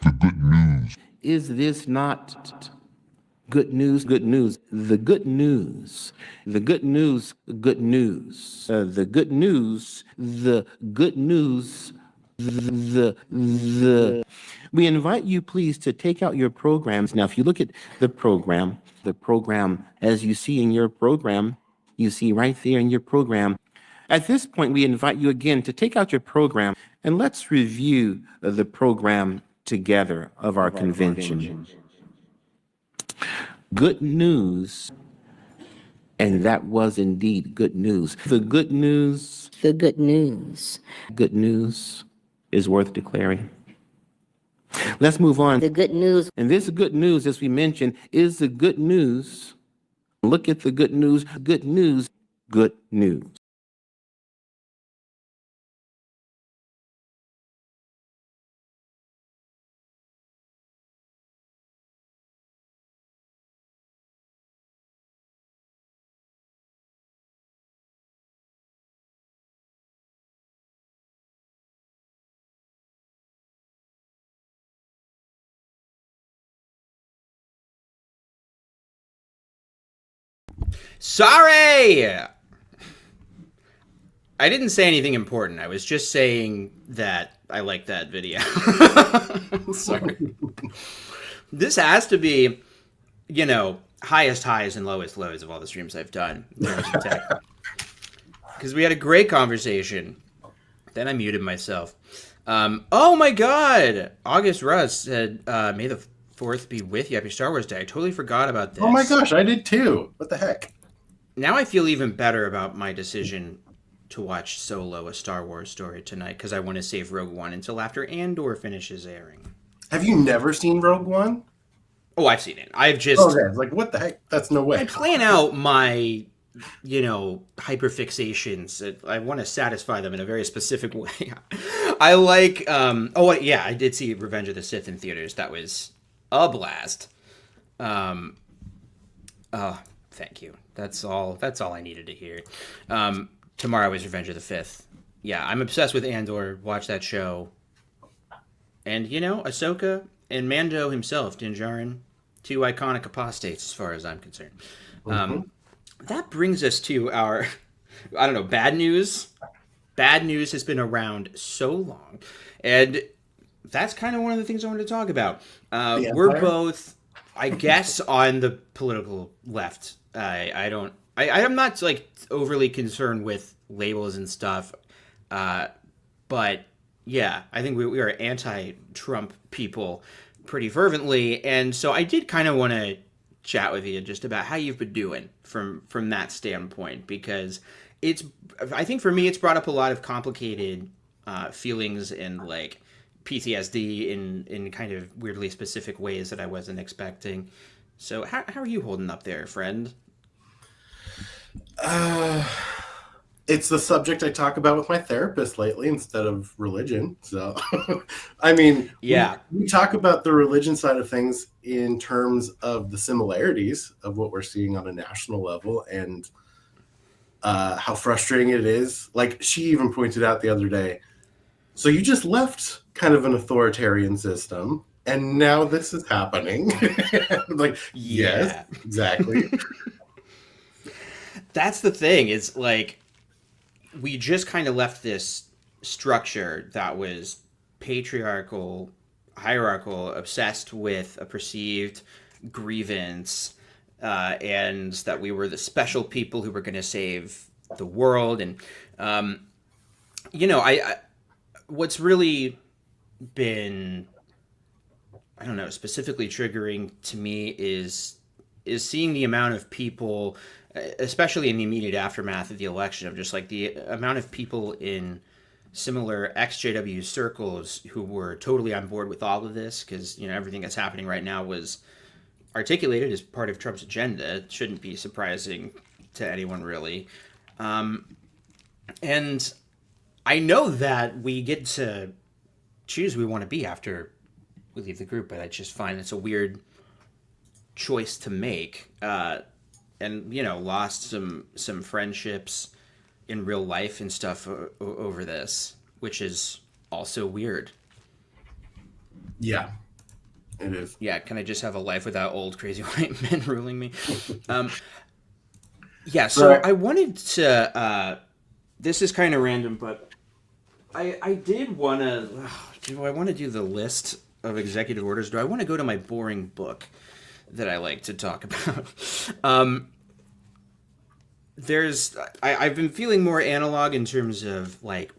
The good news. Is this not good news? Good news. The good news. The good news. Good news. The good news. The good news. The. We invite you, please, to take out your programs. Now, if you look at the program, as you see in your program, you see right there in your program. At this point, we invite you again to take out your program and let's review the program together of our convention. Good news, and that was indeed good news. The good news, The good news. good news is worth declaring. Let's move on. The good news. And this good news, as we mentioned, is the good news. Look at the good news, good news, good news. Sorry! I didn't say anything important. I was just saying that I like that video. Sorry. This has to be, highest highs and lowest lows of all the streams I've done in terms of tech. Because we had a great conversation. Then I muted myself. Oh my god! August Russ said, May the 4th be with you. Happy Star Wars Day. I totally forgot about this. Oh my gosh, I did too. What the heck? Now I feel even better about my decision to watch Solo, a Star Wars story tonight, because I want to save Rogue One until after Andor finishes airing. Have you never seen Rogue One? Oh, I've seen it. I've just... Okay, like, what the heck? That's no way. I plan out my, hyperfixations. I want to satisfy them in a very specific way. I like... I did see Revenge of the Sith in theaters. That was a blast. Thank you. That's all I needed to hear. Tomorrow is Revenge of the Fifth. Yeah, I'm obsessed with Andor. Watch that show. And, Ahsoka and Mando himself, Din Djarin, two iconic apostates as far as I'm concerned. That brings us to our, bad news. Bad news has been around so long. And that's kind of one of the things I wanted to talk about. We're both, I guess, on the political left. I'm not overly concerned with labels and stuff, but yeah, I think we are anti-Trump people pretty fervently, and so I did kind of want to chat with you just about how you've been doing from that standpoint, because I think for me it's brought up a lot of complicated feelings and PTSD in kind of weirdly specific ways that I wasn't expecting. So how are you holding up there, friend? It's the subject I talk about with my therapist lately instead of religion. So, I mean, Yeah. we talk about the religion side of things in terms of the similarities of what we're seeing on a national level and how frustrating it is. Like she even pointed out the other day, so you just left kind of an authoritarian system and now this is happening. Like, yes, Yeah. exactly. That's the thing. Is like we just kind of left this structure that was patriarchal, hierarchical, obsessed with a perceived grievance, and that we were the special people who were going to save the world. And I what's really been, I don't know, specifically triggering to me is seeing the amount of people, especially in the immediate aftermath of the election, of just like the amount of people in similar exJW circles who were totally on board with all of this, because everything that's happening right now was articulated as part of Trump's agenda. It shouldn't be surprising to anyone really, and I know that we get to choose who we want to be after we leave the group, but I just find it's a weird choice to make, and lost some friendships in real life and stuff over this, which is also weird. Yeah, it is. Yeah, can I just have a life without old crazy white men ruling me? Yeah, so Right. I wanted to. This is kind of random, but I did want to. Do I want to do the list of executive orders? Do I want to go to my boring book that I like to talk about? I've been feeling more analog in terms of like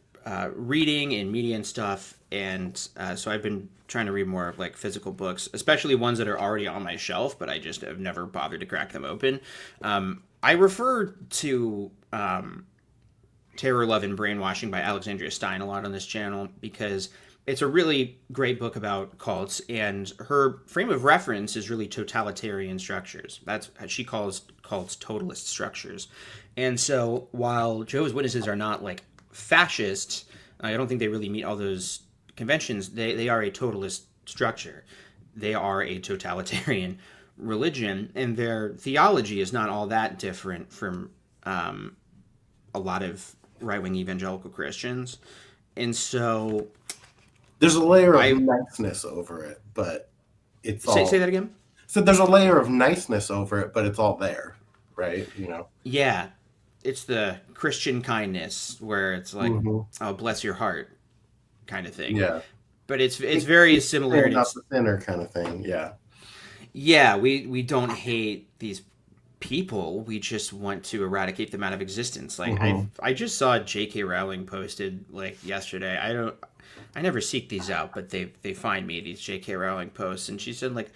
reading and media and stuff, and so I've been trying to read more of like physical books, especially ones that are already on my shelf, but I just have never bothered to crack them open. I refer to Terror, Love, and Brainwashing by Alexandria Stein a lot on this channel because it's a really great book about cults, and her frame of reference is really totalitarian structures. That's she calls cults totalist structures. And so while Jehovah's Witnesses are not like fascists, I don't think they really meet all those conventions. They are a totalist structure. They are a totalitarian religion, and their theology is not all that different from a lot of right-wing evangelical Christians. And so There's a layer of niceness over it, but it's all. Say that again? So there's a layer of niceness over it, but it's all there, right? Yeah. It's the Christian kindness where it's like, oh, bless your heart kind of thing. Yeah. But it's very similar. Not the sinner kind of thing, yeah. Yeah, we don't hate these people. We just want to eradicate them out of existence. Like I just saw J.K. Rowling posted like yesterday. I never seek these out, but they find me, these J.K. Rowling posts, and she said like,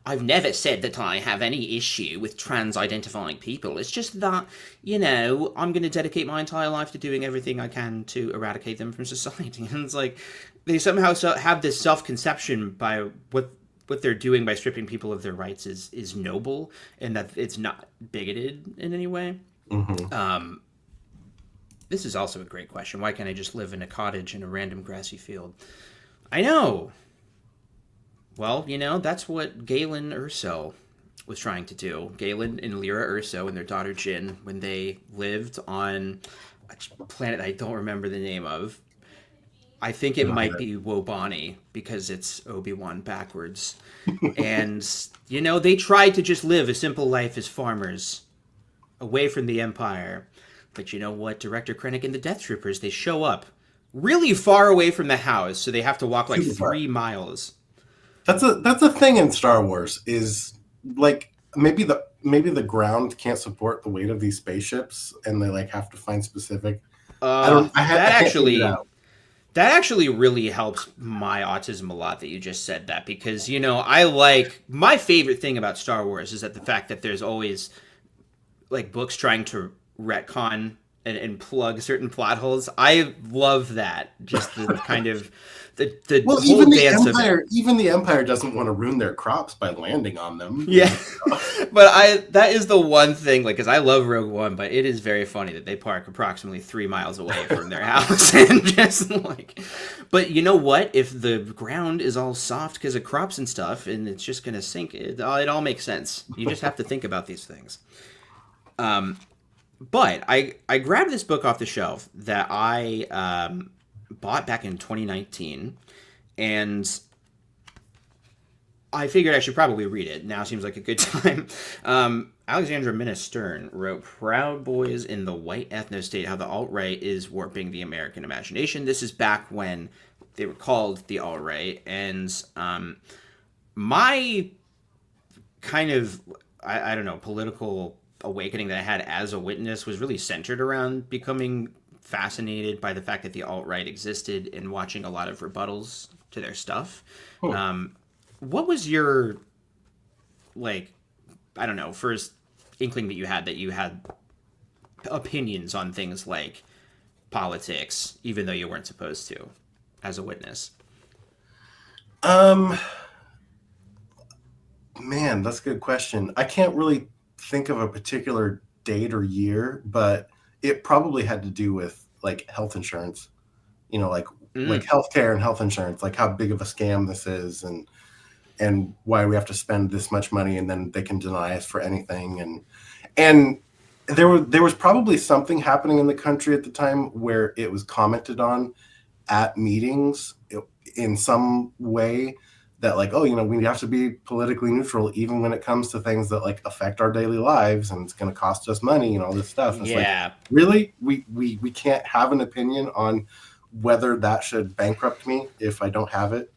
I've never said that I have any issue with trans-identifying people. It's just that, I'm going to dedicate my entire life to doing everything I can to eradicate them from society. And it's like, they somehow have this self-conception by what they're doing by stripping people of their rights is noble, and that it's not bigoted in any way. This is also a great question. Why can't I just live in a cottage in a random grassy field? I know. Well, that's what Galen Erso was trying to do. Galen and Lyra Erso and their daughter Jin, when they lived on a planet I don't remember the name of. I think it might be Wobani because it's Obi-Wan backwards. And, they tried to just live a simple life as farmers away from the Empire. But you know what? Director Krennic and the Death Troopers, they show up really far away from the house, so they have to walk like 3 miles. That's a thing in Star Wars, is like maybe the ground can't support the weight of these spaceships and they like have to find specific That actually really helps my autism a lot that you just said that, because, I like, my favorite thing about Star Wars is that the fact that there's always like books trying to retcon and plug certain plot holes. I love that. Just the kind of the Well, whole dance of it. even the Empire doesn't want to ruin their crops by landing on them. Yeah, but that is the one thing, like, because I love Rogue One, but it is very funny that they park approximately 3 miles away from their house and just like. But you know what? If the ground is all soft because of crops and stuff, and it's just gonna sink, it all makes sense. You just have to think about these things. But I grabbed this book off the shelf that I bought back in 2019, and I figured I should probably read it. Now seems like a good time. Alexandra Minna Stern wrote Proud Boys in the White Ethno-State, How the Alt-Right is Warping the American Imagination. This is back when they were called the Alt-Right. And my kind of, I don't know, political awakening that I had as a witness was really centered around becoming fascinated by the fact that the alt-right existed and watching a lot of rebuttals to their stuff. What was your, like, I don't know, first inkling that you had opinions on things like politics, even though you weren't supposed to, as a witness? Man, that's a good question. I can't really think of a particular date or year, but it probably had to do with like health insurance, like healthcare and health insurance, like how big of a scam this is, and why we have to spend this much money and then they can deny us for anything. And there was probably something happening in the country at the time where it was commented on at meetings in some way that, like, oh, we have to be politically neutral even when it comes to things that like affect our daily lives and it's going to cost us money and all this stuff. It's like, really, we can't have an opinion on whether that should bankrupt me if I don't have it,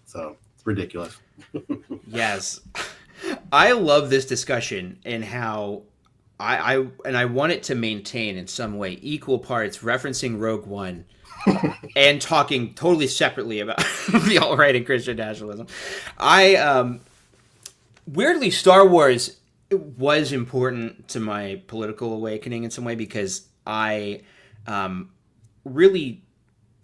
so it's ridiculous. Yes. I love this discussion and how I want it to maintain in some way equal parts referencing Rogue One and talking totally separately about the alt-right and Christian nationalism. Weirdly, Star Wars was important to my political awakening in some way because I really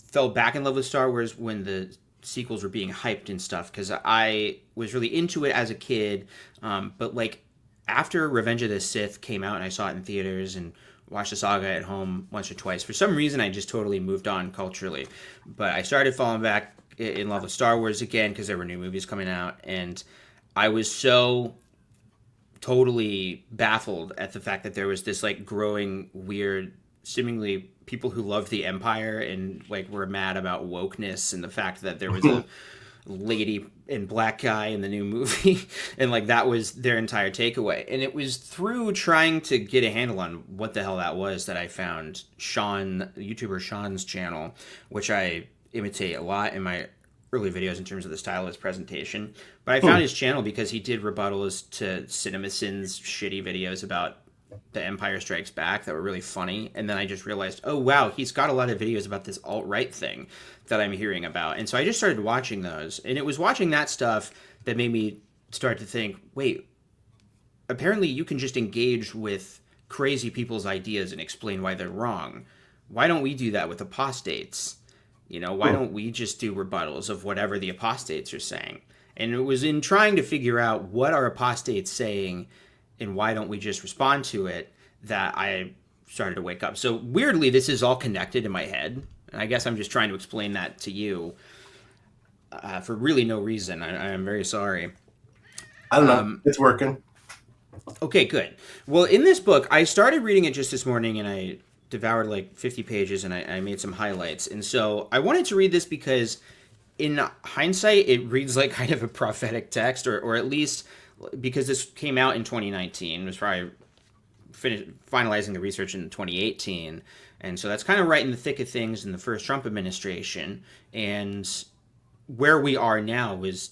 fell back in love with Star Wars when the sequels were being hyped and stuff, because I was really into it as a kid. But like after Revenge of the Sith came out and I saw it in theaters and watched the saga at home once or twice, for some reason I just totally moved on culturally. But I started falling back in love with Star Wars again because there were new movies coming out, and I was so totally baffled at the fact that there was this like growing weird, seemingly people who loved the Empire and like were mad about wokeness and the fact that there was a lady in black guy in the new movie and like that was their entire takeaway. And it was through trying to get a handle on what the hell that was that I found YouTuber Sean's channel, which I imitate a lot in my early videos in terms of the style of his presentation. But I found his channel because he did rebuttals to CinemaSins shitty videos about The Empire Strikes Back that were really funny. And then I just realized, oh wow, he's got a lot of videos about this alt-right thing that I'm hearing about. And so I just started watching those. And it was watching that stuff that made me start to think, wait, apparently you can just engage with crazy people's ideas and explain why they're wrong. Why don't we do that with apostates? Why don't we just do rebuttals of whatever the apostates are saying? And it was in trying to figure out what are apostates saying and why don't we just respond to it that I started to wake up. So weirdly, this is all connected in my head. And I guess I'm just trying to explain that to you for really no reason. I am very sorry. I don't know. It's working. Okay, good. Well, in this book, I started reading it just this morning and I devoured like 50 pages and I made some highlights. And so I wanted to read this because in hindsight, it reads like kind of a prophetic text, or at least because this came out in 2019, it was probably finalizing the research in 2018. And so that's kind of right in the thick of things in the first Trump administration. And where we are now is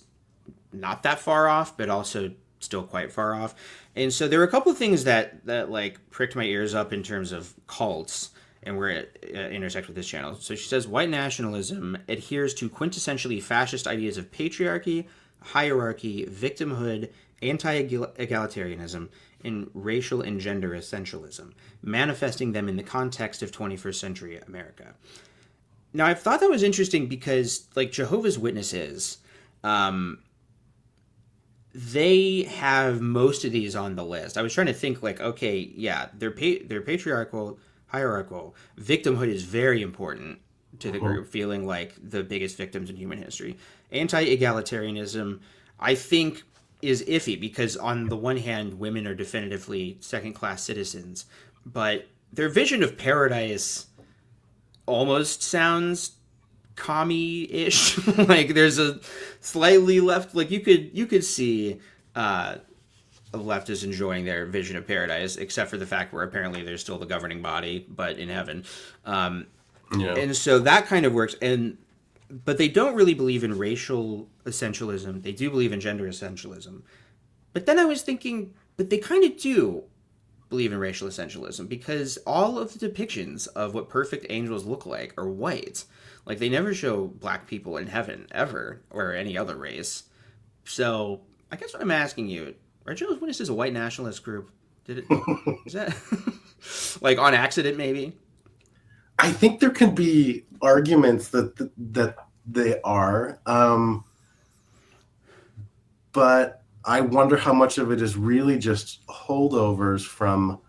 not that far off, but also still quite far off. And so there were a couple of things that like pricked my ears up in terms of cults and where it intersects with this channel. So she says, white nationalism adheres to quintessentially fascist ideas of patriarchy, hierarchy, victimhood, anti-egalitarianism, and racial and gender essentialism, manifesting them in the context of 21st century America. Now, I thought that was interesting because, like, Jehovah's Witnesses, they have most of these on the list. I was trying to think, like, okay, yeah, they're patriarchal, hierarchical. Victimhood is very important to the group, feeling like the biggest victims in human history. Anti-egalitarianism, I think, is iffy because on the one hand, women are definitively second-class citizens, but their vision of paradise almost sounds commie-ish. Like there's a slightly left, like you could see a leftist enjoying their vision of paradise, except for the fact where apparently they're still the governing body, but in heaven. And so that kind of works. But they don't really believe in racial essentialism. They do believe in gender essentialism. But then I was thinking, but they kind of do believe in racial essentialism because all of the depictions of what perfect angels look like are white. Like they never show black people in heaven ever, or any other race. So I guess what I'm asking you, are Jehovah's Witnesses a white nationalist group? Is that like on accident maybe? I think there could be arguments that they are, but I wonder how much of it is really just holdovers from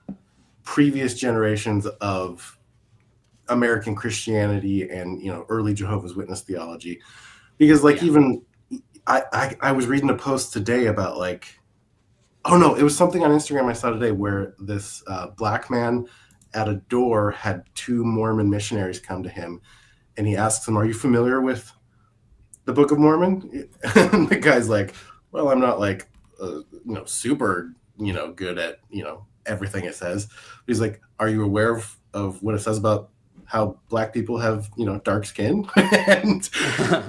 previous generations of American Christianity and early Jehovah's Witness theology. Because even I was reading a post today about it was something on Instagram I saw today where this black man at a door had two Mormon missionaries come to him, and he asks them, "Are you familiar with the Book of Mormon?" And the guy's like, "Well, I'm not super good at everything it says." But he's like, "Are you aware of what it says about how black people have dark skin?" and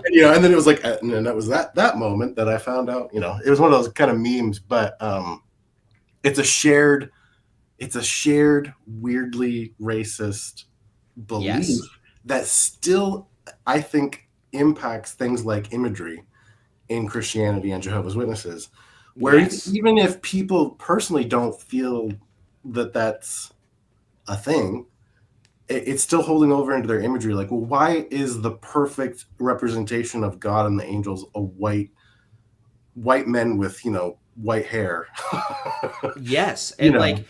then it was like, and that was that moment that I found out. It was one of those kind of memes, but it's a shared weirdly racist belief that still, I think, impacts things like imagery in Christianity and Jehovah's Witnesses, where even if people personally don't feel that that's a thing, it's still holding over into their imagery. Like, well, why is the perfect representation of God and the angels a white men with white hair? Yes, and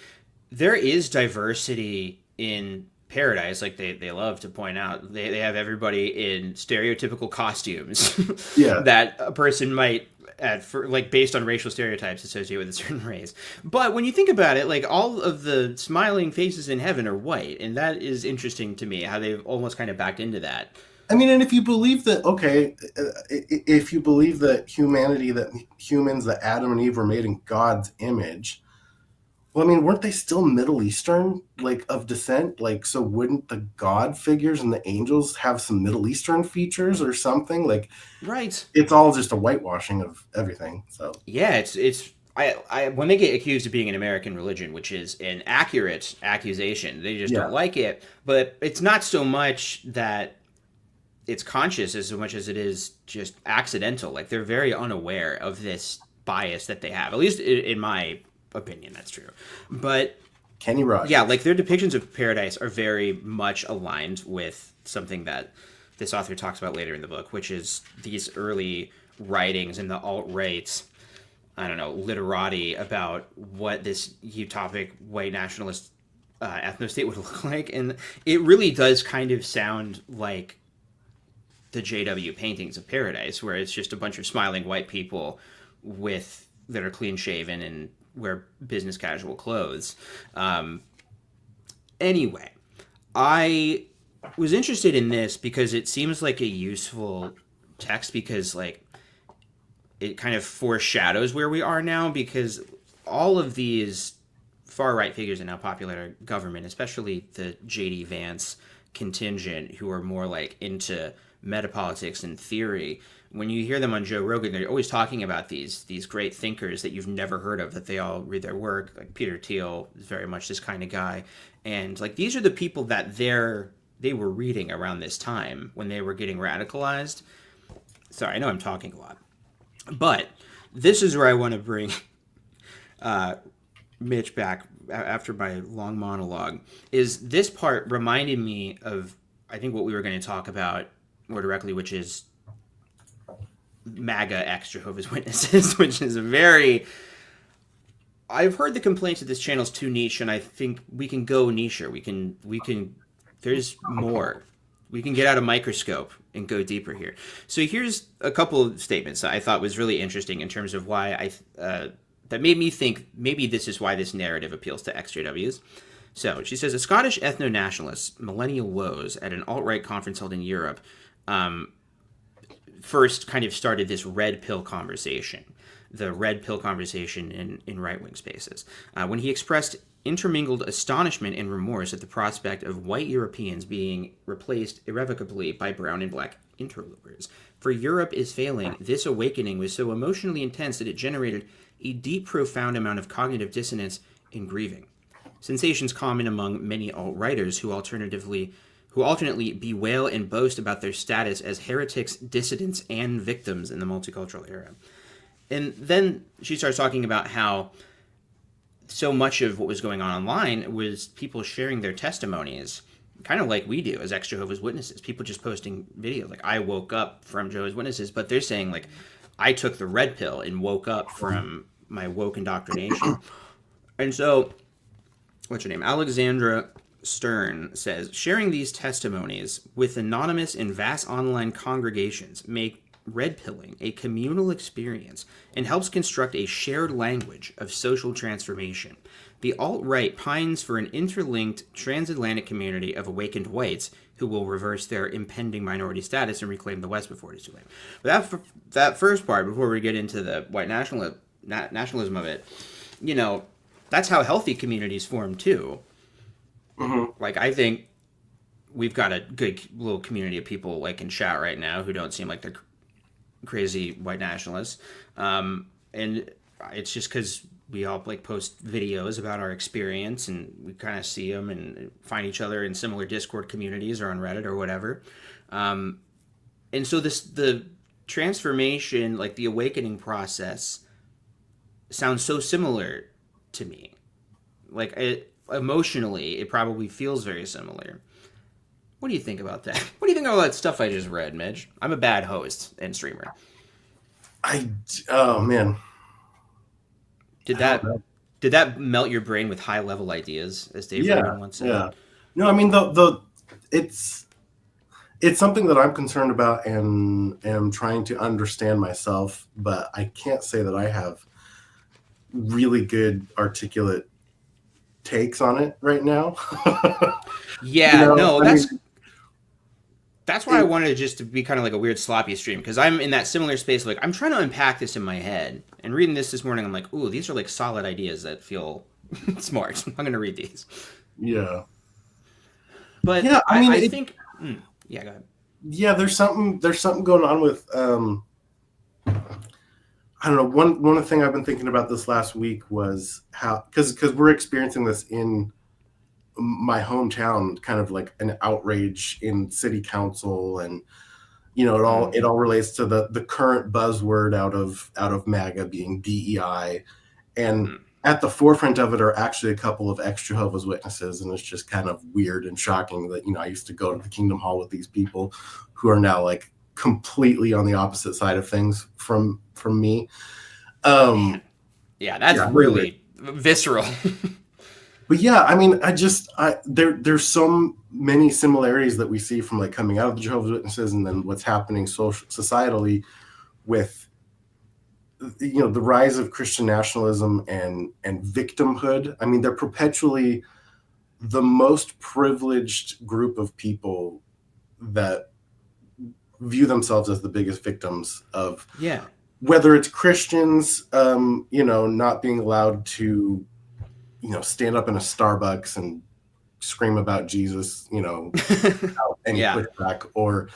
there is diversity in paradise. Like they love to point out, they have everybody in stereotypical costumes that a person might based on racial stereotypes associated with a certain race. But when you think about it, like all of the smiling faces in heaven are white, and that is interesting to me how they've almost kind of backed into that. I mean, and if you believe that, if you believe that humanity, that humans, that Adam and Eve were made in God's image, well, I mean, weren't they still Middle Eastern, of descent? So wouldn't the God figures and the angels have some Middle Eastern features or something? Right. It's all just a whitewashing of everything. So yeah, it's when they get accused of being an American religion, which is an accurate accusation, they just don't like it. But it's not so much that it's conscious as much as it is just accidental. Like they're very unaware of this bias that they have. At least in my opinion, that's true. But Kenny Rogers, their depictions of paradise are very much aligned with something that this author talks about later in the book, which is these early writings in the alt-right, literati about what this utopic white nationalist ethno-state would look like. And it really does kind of sound like the JW paintings of paradise, where it's just a bunch of smiling white people that are clean shaven and wear business casual clothes. Anyway, I was interested in this because it seems like a useful text because it kind of foreshadows where we are now, because all of these far right figures in now popular government, especially the J.D. Vance contingent, who are more into metapolitics and theory, when you hear them on Joe Rogan, they're always talking about these great thinkers that you've never heard of, that they all read their work. Like Peter Thiel is very much this kind of guy. And these are the people that they were reading around this time when they were getting radicalized. Sorry, I know I'm talking a lot. But this is where I want to bring Mitch back after my long monologue is this part reminded me of, I think, what we were going to talk about more directly, which is MAGA ex Jehovah's Witnesses, which is a very. I've heard the complaints that this channel is too niche, and I think we can go nicher. We can. There's more. We can get out a microscope and go deeper here. So here's a couple of statements that I thought was really interesting in terms of why that made me think maybe this is why this narrative appeals to exJWs. So she says a Scottish ethno-nationalist, Millennial Woes, at an alt-right conference held in Europe, first kind of started this red pill conversation, the red pill conversation in right-wing spaces, when he expressed intermingled astonishment and remorse at the prospect of white Europeans being replaced irrevocably by brown and black interlopers. For Europe is failing. This awakening was so emotionally intense that it generated a deep, profound amount of cognitive dissonance and grieving. Sensations common among many alt-righters who alternately bewail and boast about their status as heretics, dissidents, and victims in the multicultural era. And then she starts talking about how so much of what was going on online was people sharing their testimonies, kind of like we do as ex-Jehovah's Witnesses. People just posting videos, like, I woke up from Jehovah's Witnesses, but they're saying, like, I took the red pill and woke up from my woke indoctrination. And so, what's her name? Alexandra Stern says, sharing these testimonies with anonymous and vast online congregations make red pilling a communal experience and helps construct a shared language of social transformation. The alt-right pines for an interlinked transatlantic community of awakened whites who will reverse their impending minority status and reclaim the West before it is too late. But that first part, before we get into the white nationalism of it, you know, that's how healthy communities form too. Mm-hmm. Like, I think we've got a good little community of people, like, in chat right now who don't seem like they're crazy white nationalists, and it's just because we all, like, post videos about our experience and we kind of see them and find each other in similar Discord communities or on Reddit or whatever, and so the transformation, like the awakening process, sounds so similar to me. Like, emotionally it probably feels very similar. What do you think about that? What do you think of all that stuff I just read, Midge? I'm a bad host and streamer. Oh man. Did that melt your brain with high level ideas, as Dave Rubin once said? Yeah. No, I mean it's something that I'm concerned about and am trying to understand myself, but I can't say that I have really good articulate takes on it right now. Yeah, that's why I wanted it just to be kind of like a weird sloppy stream, because I'm in that similar space. Like, I'm trying to unpack this in my head, and reading this morning, I'm like, ooh, these are like solid ideas that feel smart. I'm going to read these. Yeah. But yeah, I think, yeah, go ahead. Yeah, there's something going on with, I don't know. One thing I've been thinking about this last week was how, because we're experiencing this in my hometown, kind of like an outrage in city council, and you know, it all relates to the current buzzword out of MAGA being DEI, and at the forefront of it are actually a couple of ex-Jehovah's Witnesses, and it's just kind of weird and shocking that, you know, I used to go to the Kingdom Hall with these people who are now like completely on the opposite side of things from me. Yeah, that's really visceral. But yeah, I mean, there's so many similarities that we see from like coming out of the Jehovah's Witnesses and then what's happening societally with, you know, the rise of Christian nationalism and victimhood. I mean, they're perpetually the most privileged group of people that view themselves as the biggest victims of, whether it's Christians, you know, not being allowed to, you know, stand up in a Starbucks and scream about Jesus, you know, without any pushback, or,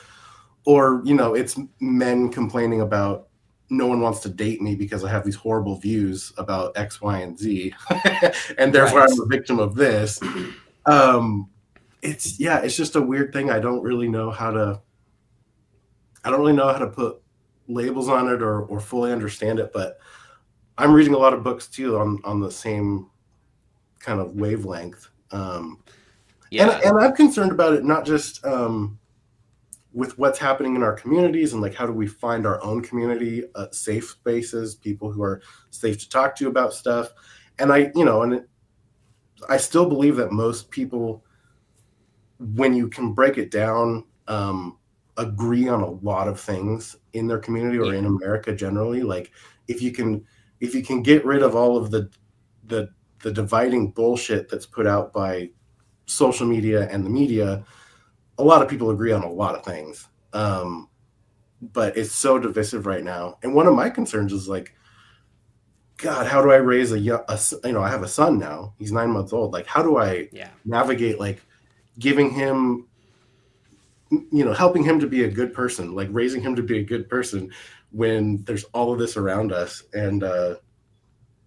you know, it's men complaining about no one wants to date me because I have these horrible views about X, Y, and Z, and therefore I'm a victim of this. It's just a weird thing. I don't really know how to put labels on it or fully understand it, but I'm reading a lot of books too on the same kind of wavelength. Yeah. And I'm concerned about it not just with what's happening in our communities and like how do we find our own community, safe spaces, people who are safe to talk to about stuff. And I still believe that most people, when you can break it down, agree on a lot of things in their community or Yeah. in America generally. Like if you can get rid of all of the dividing bullshit that's put out by social media and the media, a lot of people agree on a lot of things. But it's so divisive right now. And one of my concerns is like, God, how do I raise I have a son now. He's 9 months old. Like, how do I navigate like giving him, helping him to be a good person, like raising him to be a good person when there's all of this around us and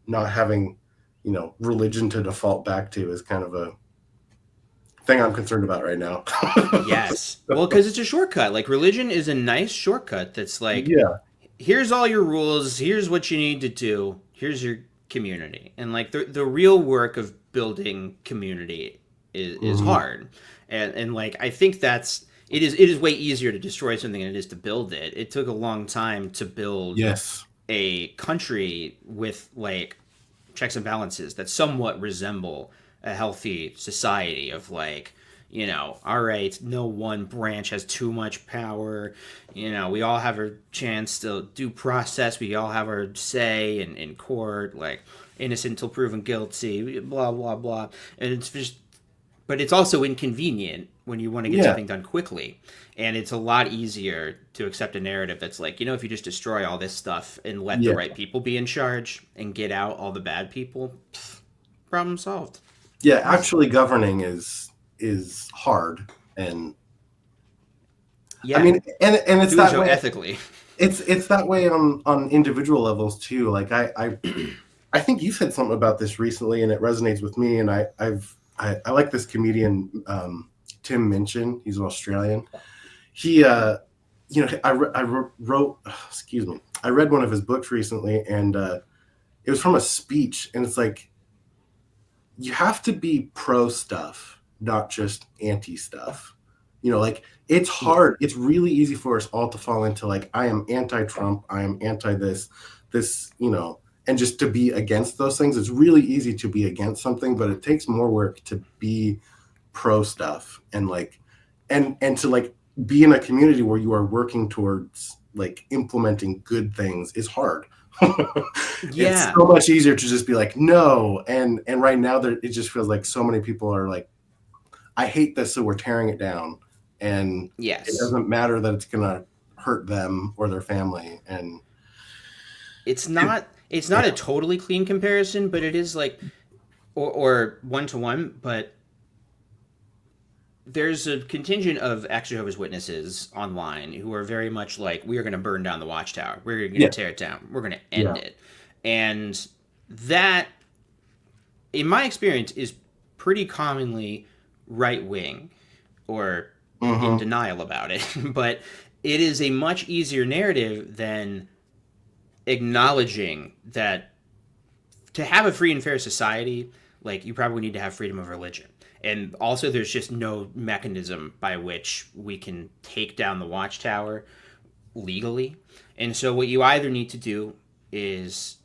not having, religion to default back to is kind of a thing I'm concerned about right now. Yes. Well, because it's a shortcut. Like religion is a nice shortcut that's like, Yeah. here's all your rules, here's what you need to do, here's your community. And like the real work of building community is hard. And like I think it is way easier to destroy something than it is to build it. It took a long time to build a country with like checks and balances that somewhat resemble a healthy society of like, all right, no one branch has too much power. We all have our chance to due process. We all have our say in court, like innocent until proven guilty, blah, blah, blah. And it's just, but it's also inconvenient when you want to get something done quickly. And it's a lot easier to accept a narrative that's like, if you just destroy all this stuff and let the right people be in charge and get out all the bad people, problem solved. Yeah, actually governing is hard, and I mean, and it's doing that so way ethically. It's that way on individual levels too. Like I think you said something about this recently, and it resonates with me. And I like this comedian Tim Minchin. He's an Australian. He I wrote excuse me. I read one of his books recently, and it was from a speech, and it's like, you have to be pro stuff, not just anti stuff. Like it's hard. It's really easy for us all to fall into like, I am anti-Trump, I am anti this, and just to be against those things. It's really easy to be against something, but it takes more work to be pro stuff and like, and to like be in a community where you are working towards like implementing good things is hard. It's so much easier to just be like no, and right now it just feels like so many people are like, I hate this, so we're tearing it down, and it doesn't matter that it's gonna hurt them or their family. And it's not a totally clean comparison, but it is like or one-to-one. But there's a contingent of ex-Jehovah's Witnesses online who are very much like, we are going to burn down the watchtower. We're going to tear it down. We're going to end it. And that, in my experience, is pretty commonly right-wing or in denial about it. But it is a much easier narrative than acknowledging that to have a free and fair society, like, you probably need to have freedom of religion. And also, there's just no mechanism by which we can take down the watchtower legally. And so what you either need to do is,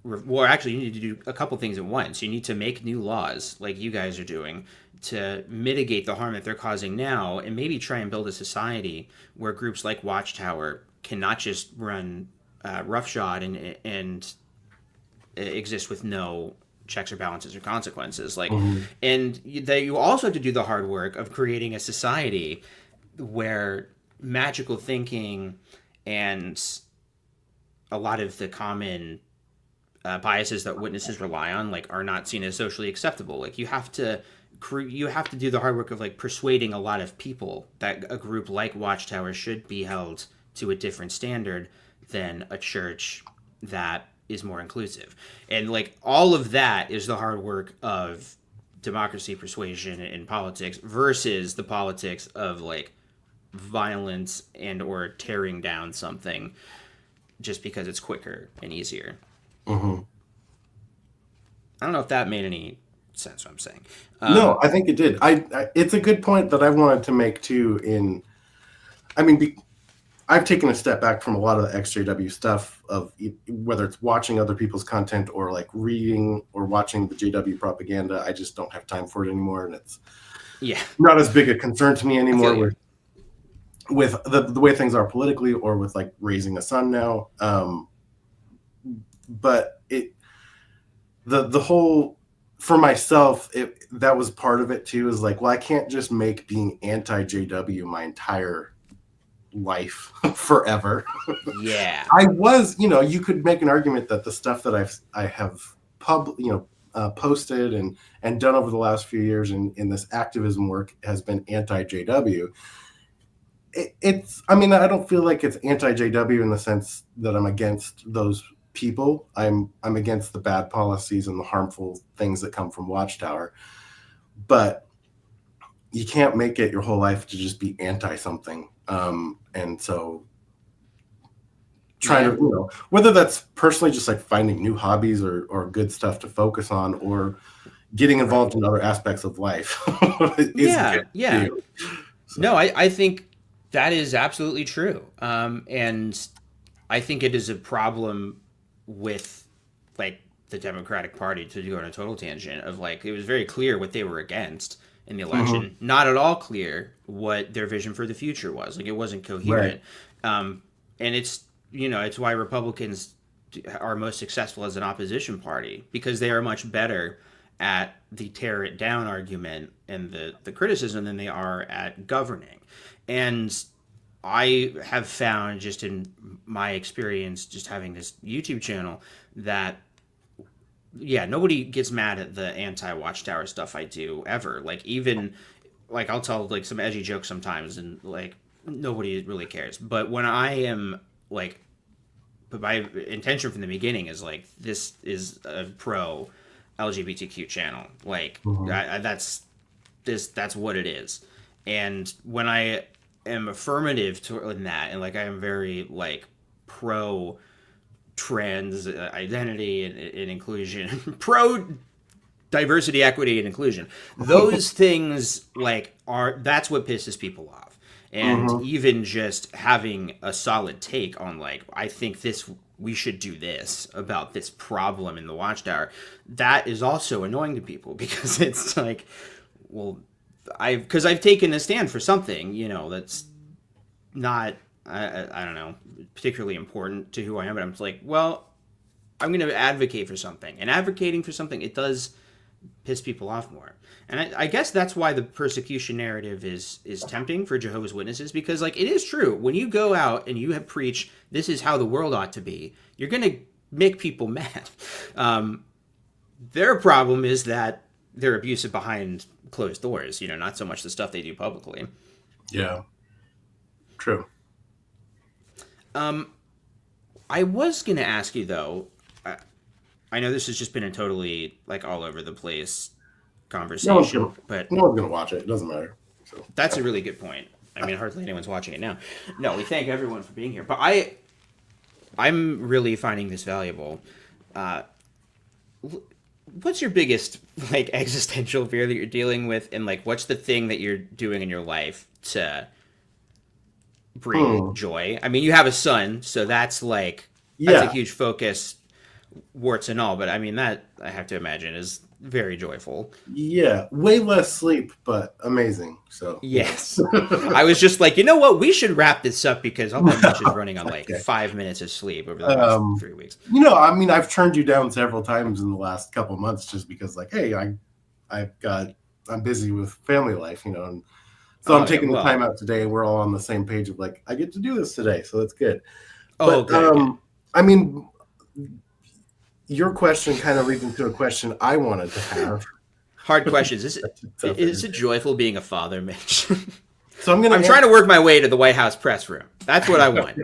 well, actually, you need to do a couple things at once. You need to make new laws, like you guys are doing, to mitigate the harm that they're causing now, and maybe try and build a society where groups like Watchtower cannot just run roughshod and exist with no checks or balances or consequences. Like, and that you also have to do the hard work of creating a society where magical thinking and a lot of the common biases that witnesses rely on, like, are not seen as socially acceptable. Like, you have to do the hard work of like persuading a lot of people that a group like Watchtower should be held to a different standard than a church that is more inclusive. And like, all of that is the hard work of democracy, persuasion, and politics versus the politics of like violence and or tearing down something just because it's quicker and easier. Mm-hmm. I don't know if that made any sense. What I'm saying. No, I think it did. It's a good point that I wanted to make too. I've taken a step back from a lot of the exJW stuff of whether it's watching other people's content or like reading or watching the JW propaganda. I just don't have time for it anymore, and it's not as big a concern to me anymore with the way things are politically or with like raising a son now. But the whole, for myself, that was part of it too, is like, well, I can't just make being anti-JW my entire life forever. Yeah. I was, you could make an argument that the stuff that I have posted and done over the last few years in this activism work has been anti-JW. I don't feel like it's anti-JW in the sense that I'm against those people. I'm against the bad policies and the harmful things that come from Watchtower. But you can't make it your whole life to just be anti something. And so trying to, whether that's personally just like finding new hobbies or good stuff to focus on, or getting involved in other aspects of life. Yeah. So. No, I think that is absolutely true. And I think it is a problem with like the Democratic Party, to go on a total tangent of like, it was very clear what they were against in the election, not at all clear what their vision for the future was. Like, it wasn't coherent. Right. And it's, it's why Republicans are most successful as an opposition party, because they are much better at the tear it down argument and the criticism than they are at governing. And I have found, just in my experience, just having this YouTube channel, that nobody gets mad at the anti-Watchtower stuff I do ever. Like, even like I'll tell like some edgy jokes sometimes, and like nobody really cares. But when I am like, but my intention from the beginning is like, this is a pro LGBTQ channel. Like, that's what it is. And when I am affirmative in that, and like I am very like pro trans identity and inclusion, pro diversity, equity, and inclusion, those things like that's what pisses people off. And even just having a solid take on like, I think we should do this about this problem in the Watchtower, that is also annoying to people, because it's like, well, because I've taken a stand for something, that's not, I don't know, particularly important to who I am, but I'm like, well, I'm going to advocate for something. And advocating for something, it does piss people off more. And I guess that's why the persecution narrative is tempting for Jehovah's Witnesses, because like, it is true. When you go out and you have preached, this is how the world ought to be, you're going to make people mad. Their problem is that they're abusive behind closed doors, not so much the stuff they do publicly. Yeah. True. I was going to ask you though, I know this has just been a totally like all over the place conversation, but no one's going to watch it. It doesn't matter. So. That's a really good point. I mean, hardly anyone's watching it now. No, we thank everyone for being here, but I'm really finding this valuable. What's your biggest like existential fear that you're dealing with, and like what's the thing that you're doing in your life to bring joy? I mean, you have a son, so that's like that's a huge focus, warts and all, but I mean, that I have to imagine is very joyful. Yeah, way less sleep, but amazing. So yes. I was just like, you know what, we should wrap this up, because I'll bet Mitch is running on like 5 minutes of sleep over the last 3 weeks. I mean, I've turned you down several times in the last couple of months just because like, hey, I'm busy with family life, and so I'm taking the time out today, and we're all on the same page of like, I get to do this today, so that's good. But I mean, your question kind of leads into a question I wanted to have. Hard questions. Is it joyful being a father, Mitch? So I'm trying to work my way to the White House press room. That's what I want.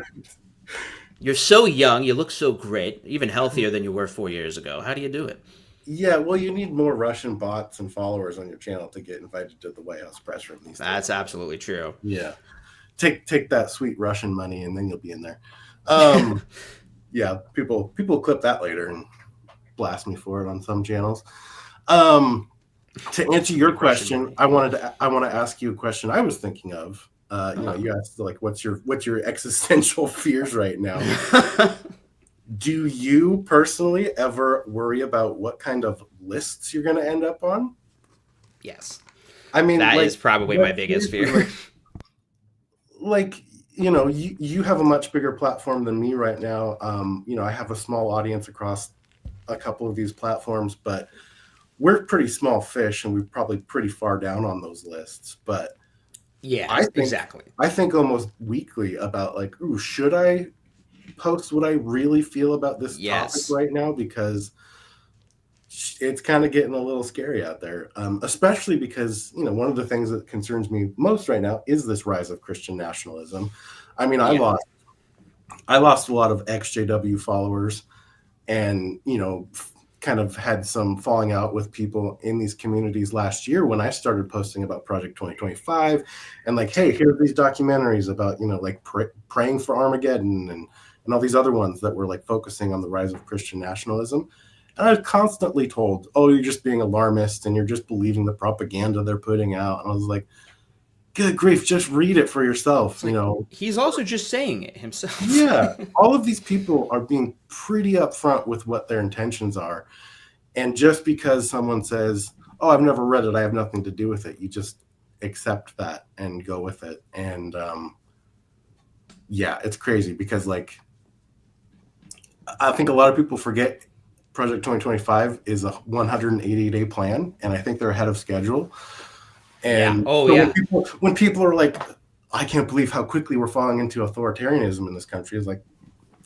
You're so young. You look so great, even healthier than you were 4 years ago. How do you do it? Yeah, well, you need more Russian bots and followers on your channel to get invited to the White House press room these days. That's absolutely true. Yeah. Take that sweet Russian money, and then you'll be in there. Yeah, people clip that later and blast me for it on some channels. To answer your question, I want to ask you a question I was thinking of. You asked like, what's your existential fears right now? Do you personally ever worry about what kind of lists you're going to end up on? Yes. I mean, That like, is probably my biggest fear. Like, you have a much bigger platform than me right now. I have a small audience across a couple of these platforms, but we're pretty small fish and we're probably pretty far down on those lists. But Yeah, exactly. I think almost weekly about like, ooh, should I post what I really feel about this topic right now? Because it's kind of getting a little scary out there, especially because one of the things that concerns me most right now is this rise of Christian nationalism. I mean, I lost a lot of exJW followers, and kind of had some falling out with people in these communities last year when I started posting about Project 2025 and like, hey, here are these documentaries about like praying for Armageddon and all these other ones that were like focusing on the rise of Christian nationalism. And I was constantly told, oh, you're just being alarmist and you're just believing the propaganda they're putting out. And I was like, good grief, just read it for yourself. He's also just saying it himself. Yeah, all of these people are being pretty upfront with what their intentions are. And just because someone says, oh, I've never read it, I have nothing to do with it, you just accept that and go with it. And yeah, it's crazy because like I think a lot of people forget Project 2025 is a 180-day plan, and I think they're ahead of schedule. And when people are like, I can't believe how quickly we're falling into authoritarianism in this country, it's like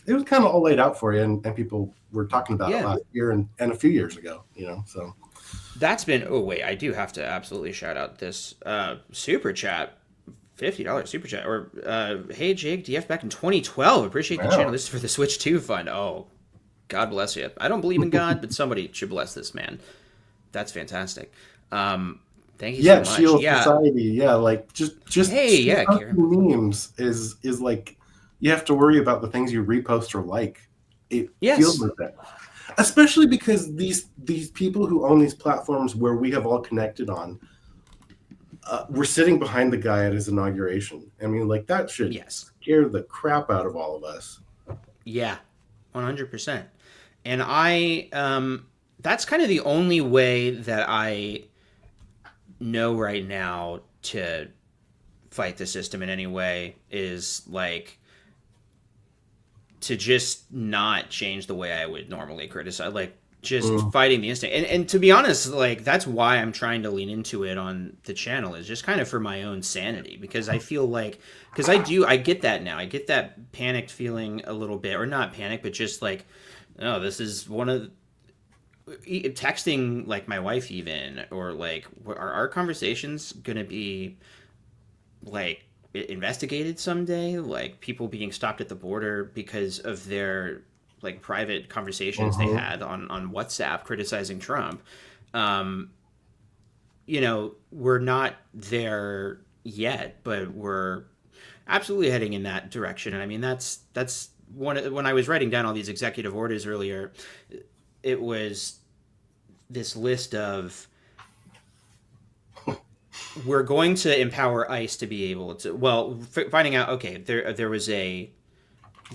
it was kind of all laid out for you, and people were talking about it last year and a few years ago, so that's been I do have to absolutely shout out this super chat, $50 super chat, or hey Jake, DF back in 2012, appreciate the channel, this is for the Switch 2 fund. Oh, God bless you. I don't believe in God, but somebody should bless this man. That's fantastic. Thank you so much. Shield Society, like just hey, memes is like you have to worry about the things you repost or like. It feels like that, especially because these people who own these platforms where we have all connected on, we're sitting behind the guy at his inauguration. I mean, like that should scare the crap out of all of us. Yeah, 100%. And that's kind of the only way that I know right now to fight the system in any way is like to just not change the way I would normally criticize, like just fighting the instinct. And to be honest, like that's why I'm trying to lean into it on the channel, is just kind of for my own sanity, because I feel like, because I get that now. I get that panicked feeling a little bit, or not panic, but just like, oh, this is one of texting like my wife even, or like, are our conversations gonna be like investigated someday, like people being stopped at the border because of their like private conversations they had on WhatsApp criticizing Trump? We're not there yet, but we're absolutely heading in that direction. And I mean, that's when I was writing down all these executive orders earlier, it was this list of, we're going to empower ICE to be able to, finding out, okay, there was a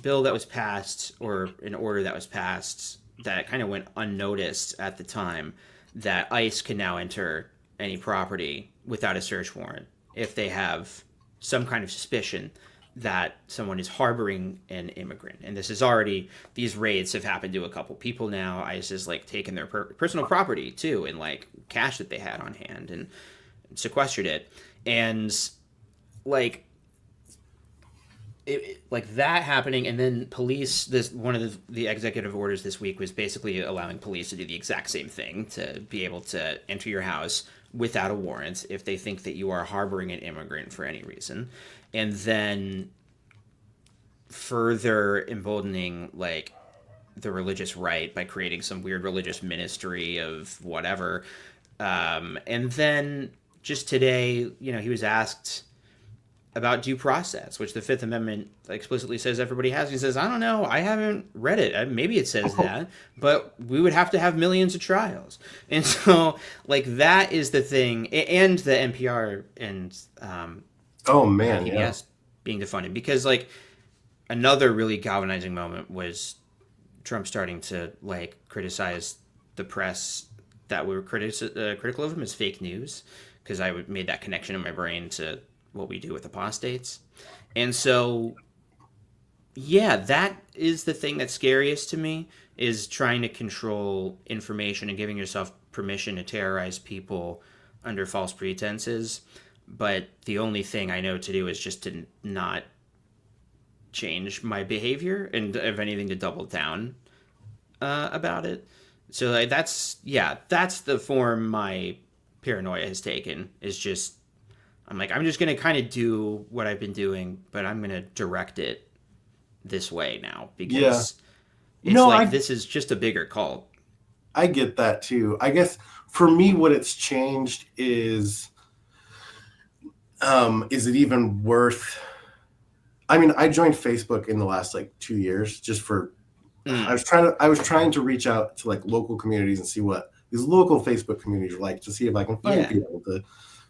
bill that was passed, or an order that was passed that kind of went unnoticed at the time, that ICE can now enter any property without a search warrant if they have some kind of suspicion that someone is harboring an immigrant. And this is already, these raids have happened to a couple people now. ICE has like taken their personal property too, and like cash that they had on hand, and sequestered it. And like like that happening, and then police, this one of the executive orders this week was basically allowing police to do the exact same thing, to be able to enter your house without a warrant if they think that you are harboring an immigrant for any reason. And then further emboldening like the religious right by creating some weird religious ministry of whatever. And then just today, he was asked about due process, which the Fifth Amendment explicitly says everybody has. He says, I don't know, I haven't read it. Maybe it says that, but we would have to have millions of trials. And so, like, that is the thing. And the NPR and Oh man, PBS yeah. being defunded. Because, like, another really galvanizing moment was Trump starting to, like, criticize the press that we were critical of him as fake news. Because I made that connection in my brain to what we do with apostates. And so, yeah, that is the thing that's scariest to me, is trying to control information and giving yourself permission to terrorize people under false pretenses. But the only thing I know to do is just to not change my behavior, and if anything, to double down about it. So like, that's the form my paranoia has taken, is just, I'm like, I'm just going to kind of do what I've been doing, but I'm going to direct it this way now, Yeah. because it's No, like this is just a bigger cult. I get that too. I guess for me, what it's changed is it even worth? I mean, I joined Facebook in the last like 2 years just for. I was trying to reach out to like local communities and see what these local Facebook communities are like, to see if I can find people to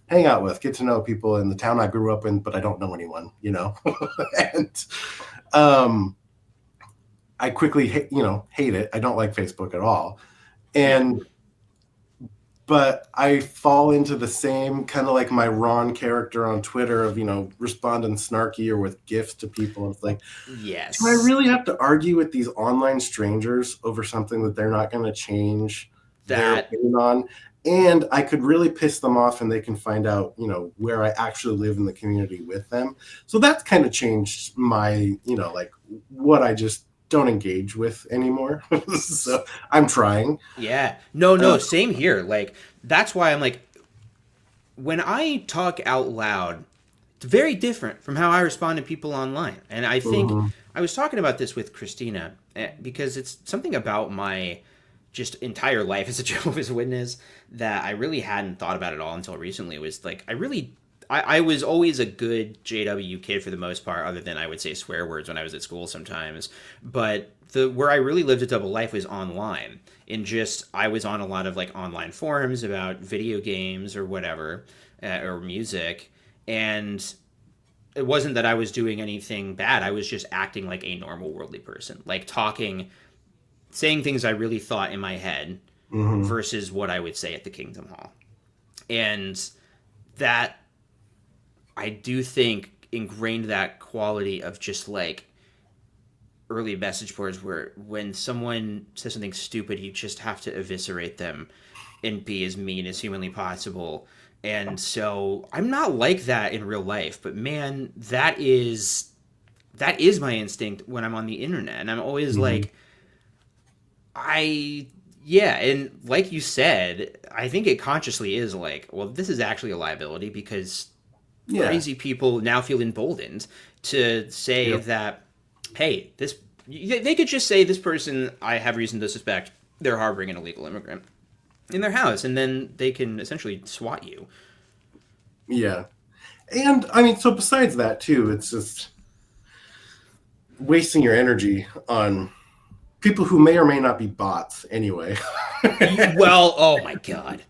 hang out with, get to know people in the town I grew up in, but I don't know anyone, you know. And I quickly hate it. I don't like Facebook at all. And but I fall into the same kind of like my Ron character on Twitter of, responding snarky or with gifts to people. It's like, yes, do I really have to argue with these online strangers over something that they're not going to change their opinion on? And I could really piss them off, and they can find out, where I actually live in the community with them. So that's kind of changed my, like what I just don't engage with anymore. So I'm trying. Yeah. No, same here. Like, that's why I'm like, when I talk out loud, it's very different from how I respond to people online. And I think I was talking about this with Christina, because it's something about my just entire life as a Jehovah's Witness that I really hadn't thought about at all until recently. It was like, I was always a good JW kid for the most part, other than I would say swear words when I was at school sometimes. But where I really lived a double life was online. I was on a lot of like online forums about video games or whatever, or music. And it wasn't that I was doing anything bad. I was just acting like a normal worldly person, like saying things I really thought in my head versus what I would say at the Kingdom Hall. And that, I do think, ingrained that quality of just like early message boards where when someone says something stupid, you just have to eviscerate them and be as mean as humanly possible. And so I'm not like that in real life, but man, that is my instinct when I'm on the internet. And I'm always like, and like you said, I think it consciously is like, well, this is actually a liability, because crazy people now feel emboldened to say that, hey, they could just say, this person, I have reason to suspect they're harboring an illegal immigrant in their house, and then they can essentially swat you. Yeah. And I mean, so besides that too, it's just wasting your energy on people who may or may not be bots anyway. Well, oh my God.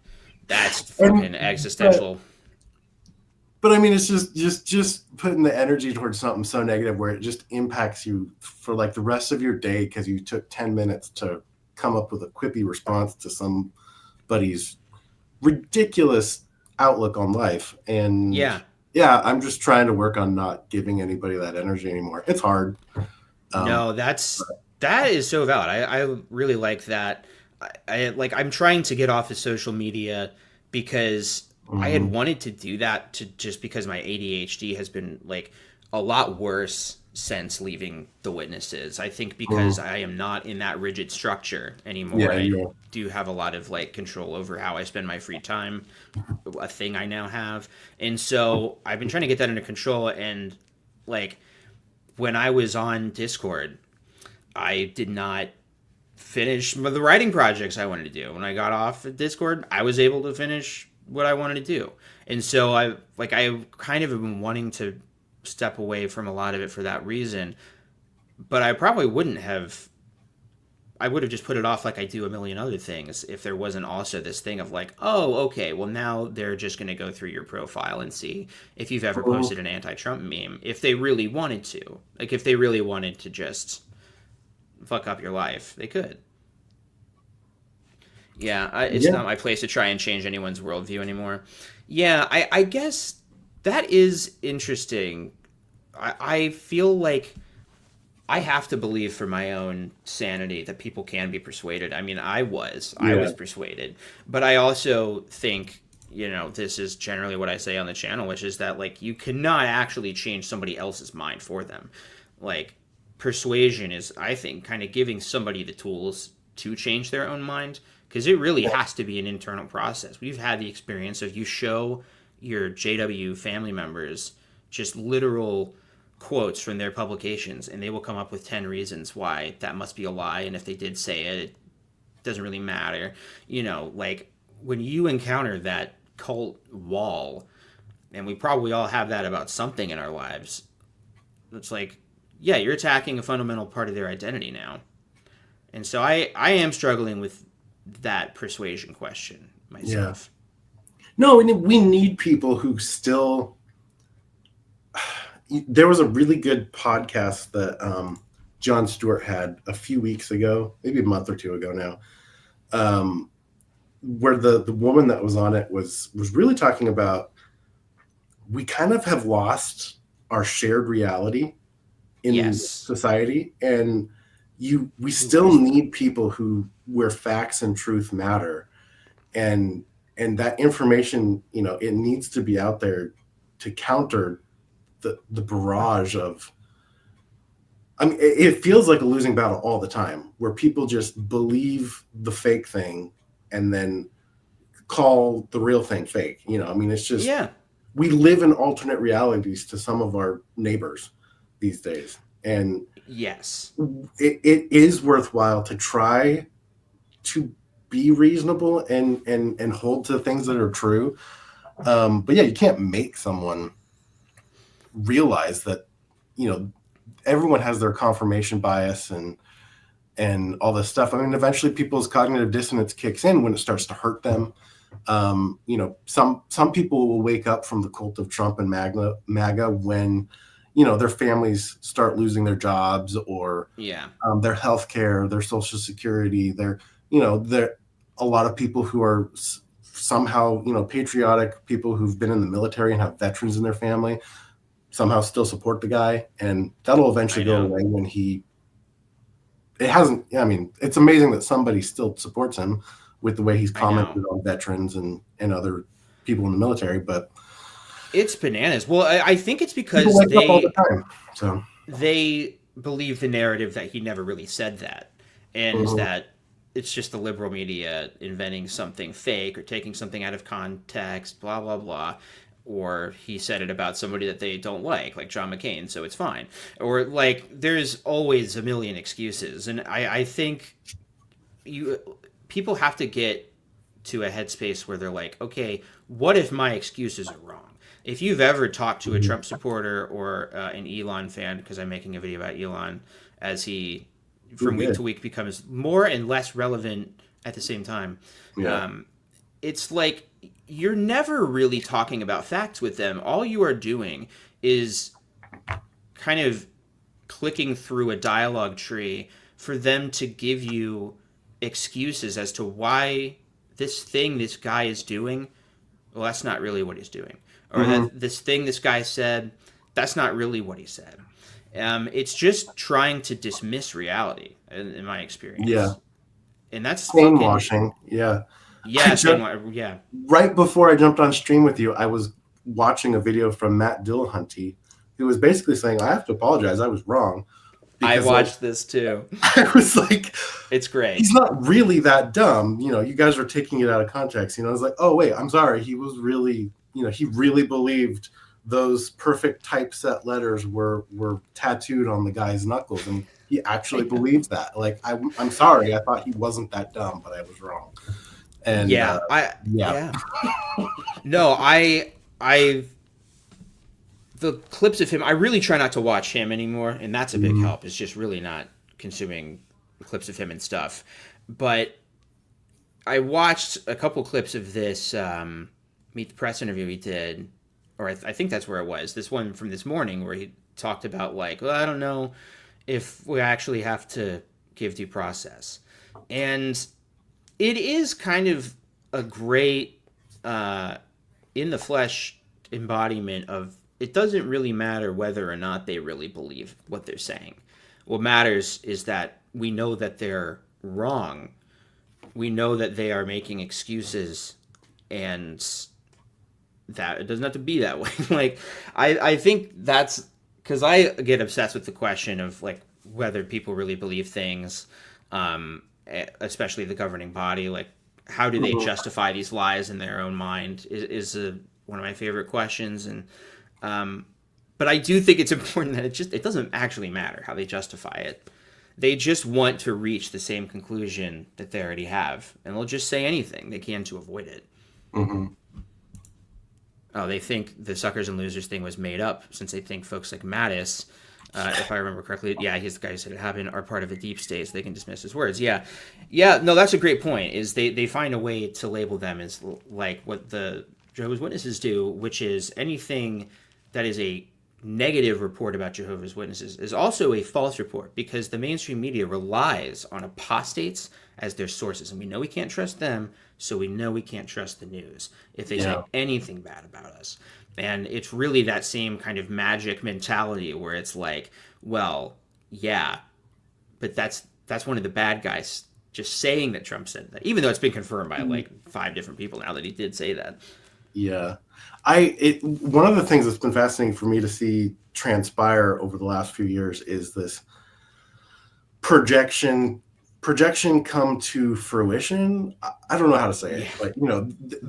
That's fucking existential. But I mean, it's just putting the energy towards something so negative where it just impacts you for like the rest of your day because you took 10 minutes to come up with a quippy response to somebody's ridiculous outlook on life. And I'm just trying to work on not giving anybody that energy anymore. It's hard. No, that is so valid. I really like that. I'm trying to get off of social media because I had wanted to do that just because my ADHD has been like a lot worse since leaving the Witnesses. I think because I am not in that rigid structure anymore. I do have a lot of like control over how I spend my free time, a thing I now have. And so I've been trying to get that under control. And like when I was on Discord, I did not finish the writing projects I wanted to do. When I got off of Discord, I was able to finish what I wanted to do. And so I kind of have been wanting to step away from a lot of it for that reason. But I probably wouldn't have. I would have just put it off like I do a million other things if there wasn't also this thing of like, oh, okay, well now they're just going to go through your profile and see if you've ever posted an anti-Trump meme. If they really wanted to, like if they really wanted to just fuck up your life, they could. Yeah, it's not my place to try and change anyone's worldview anymore. Yeah, I guess that is interesting. I feel like I have to believe for my own sanity that people can be persuaded. I mean, I was persuaded, but I also think, this is generally what I say on the channel, which is that like you cannot actually change somebody else's mind for them. Like persuasion is, I think, kind of giving somebody the tools to change their own mind, because it really has to be an internal process. We've had the experience of you show your JW family members just literal quotes from their publications, and they will come up with 10 reasons why that must be a lie, and if they did say it, it doesn't really matter. Like when you encounter that cult wall, and we probably all have that about something in our lives, it's like, yeah, you're attacking a fundamental part of their identity now. And so I am struggling with that persuasion question myself. No, we need people who still. There was a really good podcast that Jon Stewart had a few weeks ago, maybe a month or two ago now, where the woman that was on it was really talking about, we kind of have lost our shared reality in society, and we still need people where facts and truth matter, and that information, it needs to be out there to counter the barrage of. I mean, it feels like a losing battle all the time, where people just believe the fake thing and then call the real thing fake. I mean, it's just, we live in alternate realities to some of our neighbors these days. And yes, it is worthwhile to try to be reasonable and hold to things that are true. But yeah, you can't make someone realize that, everyone has their confirmation bias and all this stuff. I mean, eventually people's cognitive dissonance kicks in when it starts to hurt them. Some people will wake up from the cult of Trump and MAGA when, their families start losing their jobs or their health care, their social security, there a lot of people who are somehow, patriotic people who've been in the military and have veterans in their family somehow still support the guy, and that'll eventually go away when it's amazing that somebody still supports him with the way he's commented on veterans and other people in the military, but it's bananas. Well, I think it's because they all the time, so they believe the narrative that he never really said that, and that it's just the liberal media inventing something fake or taking something out of context, blah, blah, blah. Or he said it about somebody that they don't like John McCain, so it's fine. Or like, there's always a million excuses. And I think people have to get to a headspace where they're like, okay, what if my excuses are wrong? If you've ever talked to a Trump supporter or an Elon fan, because I'm making a video about Elon, as he, from week to week, becomes more and less relevant at the same time. It's like, you're never really talking about facts with them. All you are doing is kind of clicking through a dialogue tree for them to give you excuses as to why this thing this guy is doing, well, that's not really what he's doing. Or that this thing this guy said, that's not really what he said. It's just trying to dismiss reality, in my experience. Yeah. And that's brainwashing. Yeah. Yeah. Right before I jumped on stream with you, I was watching a video from Matt Dillahunty, who was basically saying, I have to apologize, I was wrong. I watched this too. I was like, it's great. He's not really that dumb. You guys are taking it out of context. I was like, oh, wait, I'm sorry. He was really, he really believed those perfect typeset letters were tattooed on the guy's knuckles. And he actually believes that. Like, I'm sorry. I thought he wasn't that dumb, but I was wrong. And No, I the clips of him, I really try not to watch him anymore, and that's a big help. It's just really not consuming clips of him and stuff. But I watched a couple clips of this Meet the Press interview he did, or I think that's where it was. This one from this morning where he talked about like, well, I don't know if we actually have to give due process, and it is kind of a great in the flesh embodiment of it doesn't really matter whether or not they really believe what they're saying. What matters is that we know that they're wrong. We know that they are making excuses, and that it doesn't have to be that way. Like, I think that's because I get obsessed with the question of like whether people really believe things, especially the governing body. Like, how do they justify these lies in their own mind? Is one of my favorite questions, and but I do think it's important that it doesn't actually matter how they justify it. They just want to reach the same conclusion that they already have, and they'll just say anything they can to avoid it. Mm-hmm. Oh, they think the suckers and losers thing was made up, since they think folks like Mattis, if I remember correctly, yeah, he's the guy who said it happened, are part of the deep state, so they can dismiss his words. Yeah, no, that's a great point, is they find a way to label them as like what the Jehovah's Witnesses do, which is anything that is a negative report about Jehovah's Witnesses is also a false report, because the mainstream media relies on apostates as their sources, and we know we can't trust them, so we know we can't trust the news if they say anything bad about us. And it's really that same kind of magic mentality where it's like, well, yeah, but that's one of the bad guys just saying that Trump said that, even though it's been confirmed by like 5 different people now that he did say that. Yeah. One of the things that's been fascinating for me to see transpire over the last few years is this projection come to fruition. I don't know how to say it, but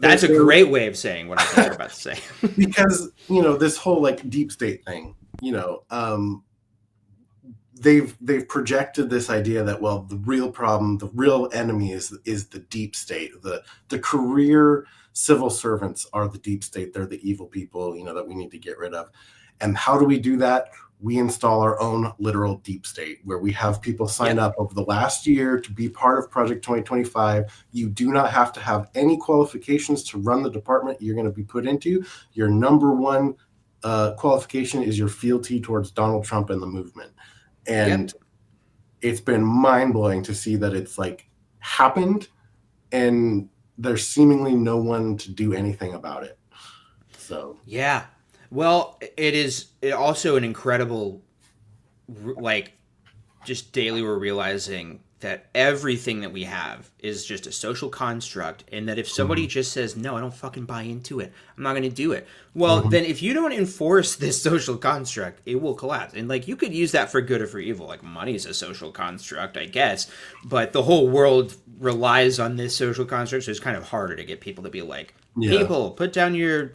that's a great way of saying what I think you're about to say. Because this whole like deep state thing, they've projected this idea that, well, the real problem, the real enemy is the deep state. The career civil servants are the deep state. They're the evil people, that we need to get rid of. And how do we do that? We install our own literal deep state, where we have people sign up over the last year to be part of Project 2025. You do not have to have any qualifications to run the department you're going to be put into. Your number one qualification is your fealty towards Donald Trump and the movement. And it's been mind-blowing to see that it's like happened, and there's seemingly no one to do anything about it. So yeah. Well, it also an incredible, like, just daily we're realizing that everything that we have is just a social construct, and that if somebody just says, no, I don't fucking buy into it, I'm not going to do it. Well, then if you don't enforce this social construct, it will collapse. And, like, you could use that for good or for evil. Like, money is a social construct, I guess, but the whole world relies on this social construct, so it's kind of harder to get people to be like, people, put down your...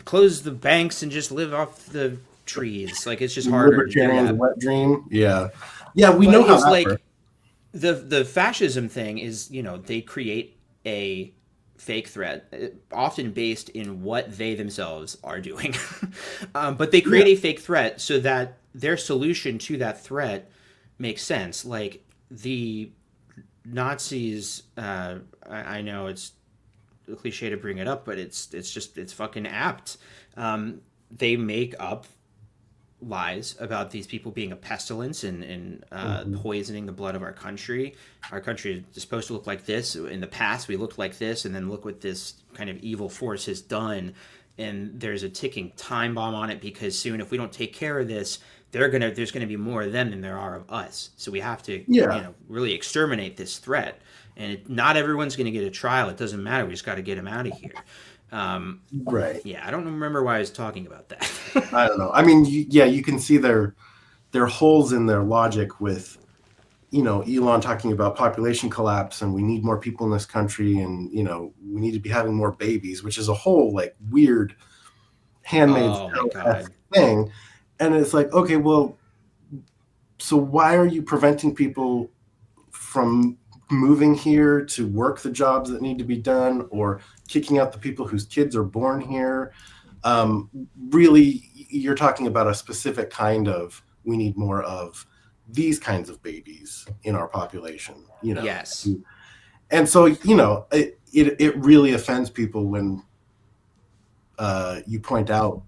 close the banks and just live off the trees. Like, it's just harder to do that. Wet dream. Yeah, we know how that like works. the fascism thing is, they create a fake threat, often based in what they themselves are doing. But they create a fake threat so that their solution to that threat makes sense. Like the Nazis, I know it's a cliche to bring it up, but it's fucking apt. They make up lies about these people being a pestilence and poisoning the blood of our country. Our country is supposed to look like this. In the past, we looked like this, and then look what this kind of evil force has done. And there's a ticking time bomb on it, because soon, if we don't take care of this, there's gonna be more of them than there are of us. So we have to, really exterminate this threat. And not everyone's going to get a trial. It doesn't matter. We just got to get them out of here. Right. Yeah, I don't remember why I was talking about that. I don't know. I mean, you can see their holes in their logic with, Elon talking about population collapse and we need more people in this country, and, we need to be having more babies, which is a whole like weird Handmaid's Tale thing. And it's like, okay, well, so why are you preventing people from moving here to work the jobs that need to be done, or kicking out the people whose kids are born here? Really, you're talking about a specific kind of, we need more of these kinds of babies in our population, Yes. And so, it really offends people when you point out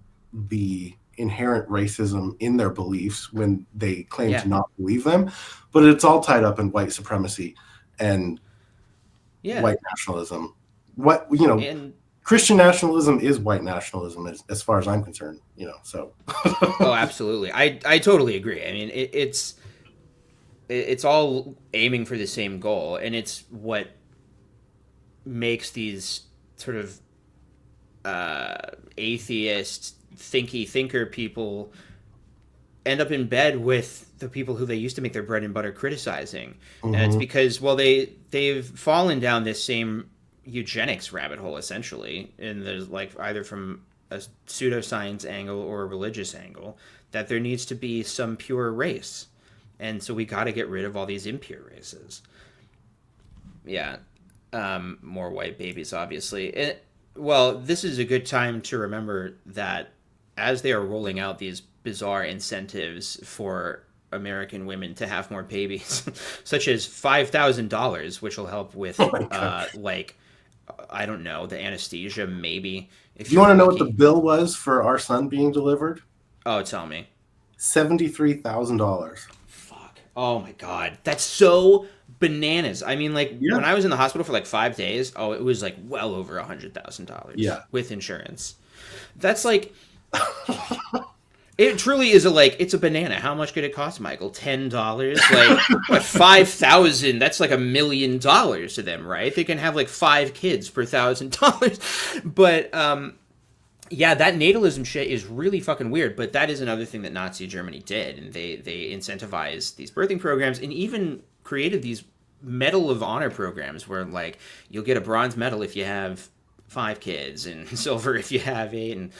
the inherent racism in their beliefs when they claim to not believe them, but it's all tied up in white supremacy and white nationalism. And Christian nationalism is white nationalism, as far as I'm concerned. So. Oh, absolutely. I totally agree. I mean, it's all aiming for the same goal, and it's what makes these sort of atheist, thinker people end up in bed with the people who they used to make their bread and butter criticizing. And it's because, well, they've fallen down this same eugenics rabbit hole, essentially, and there's like either from a pseudoscience angle or a religious angle, that there needs to be some pure race. And so we got to get rid of all these impure races. Yeah. More white babies, obviously. Well, this is a good time to remember that as they are rolling out these bizarre incentives for American women to have more babies, such as $5,000, which will help with, I don't know, the anesthesia, maybe. If you want to know what the bill was for our son being delivered? Oh, tell me. $73,000. Fuck. Oh my God. That's so bananas. I mean, when I was in the hospital for 5 days, it was well over $100,000. Yeah. With insurance. That's it truly is it's a banana. How much could it cost, Michael? $10? What, 5,000? That's $1 million to them, right? They can have 5 kids per $1,000. But yeah, that natalism shit is really fucking weird. But that is another thing that Nazi Germany did, and they incentivized these birthing programs, and even created these Medal of Honor programs where you'll get a bronze medal if you have 5 kids, and silver if you have 8 and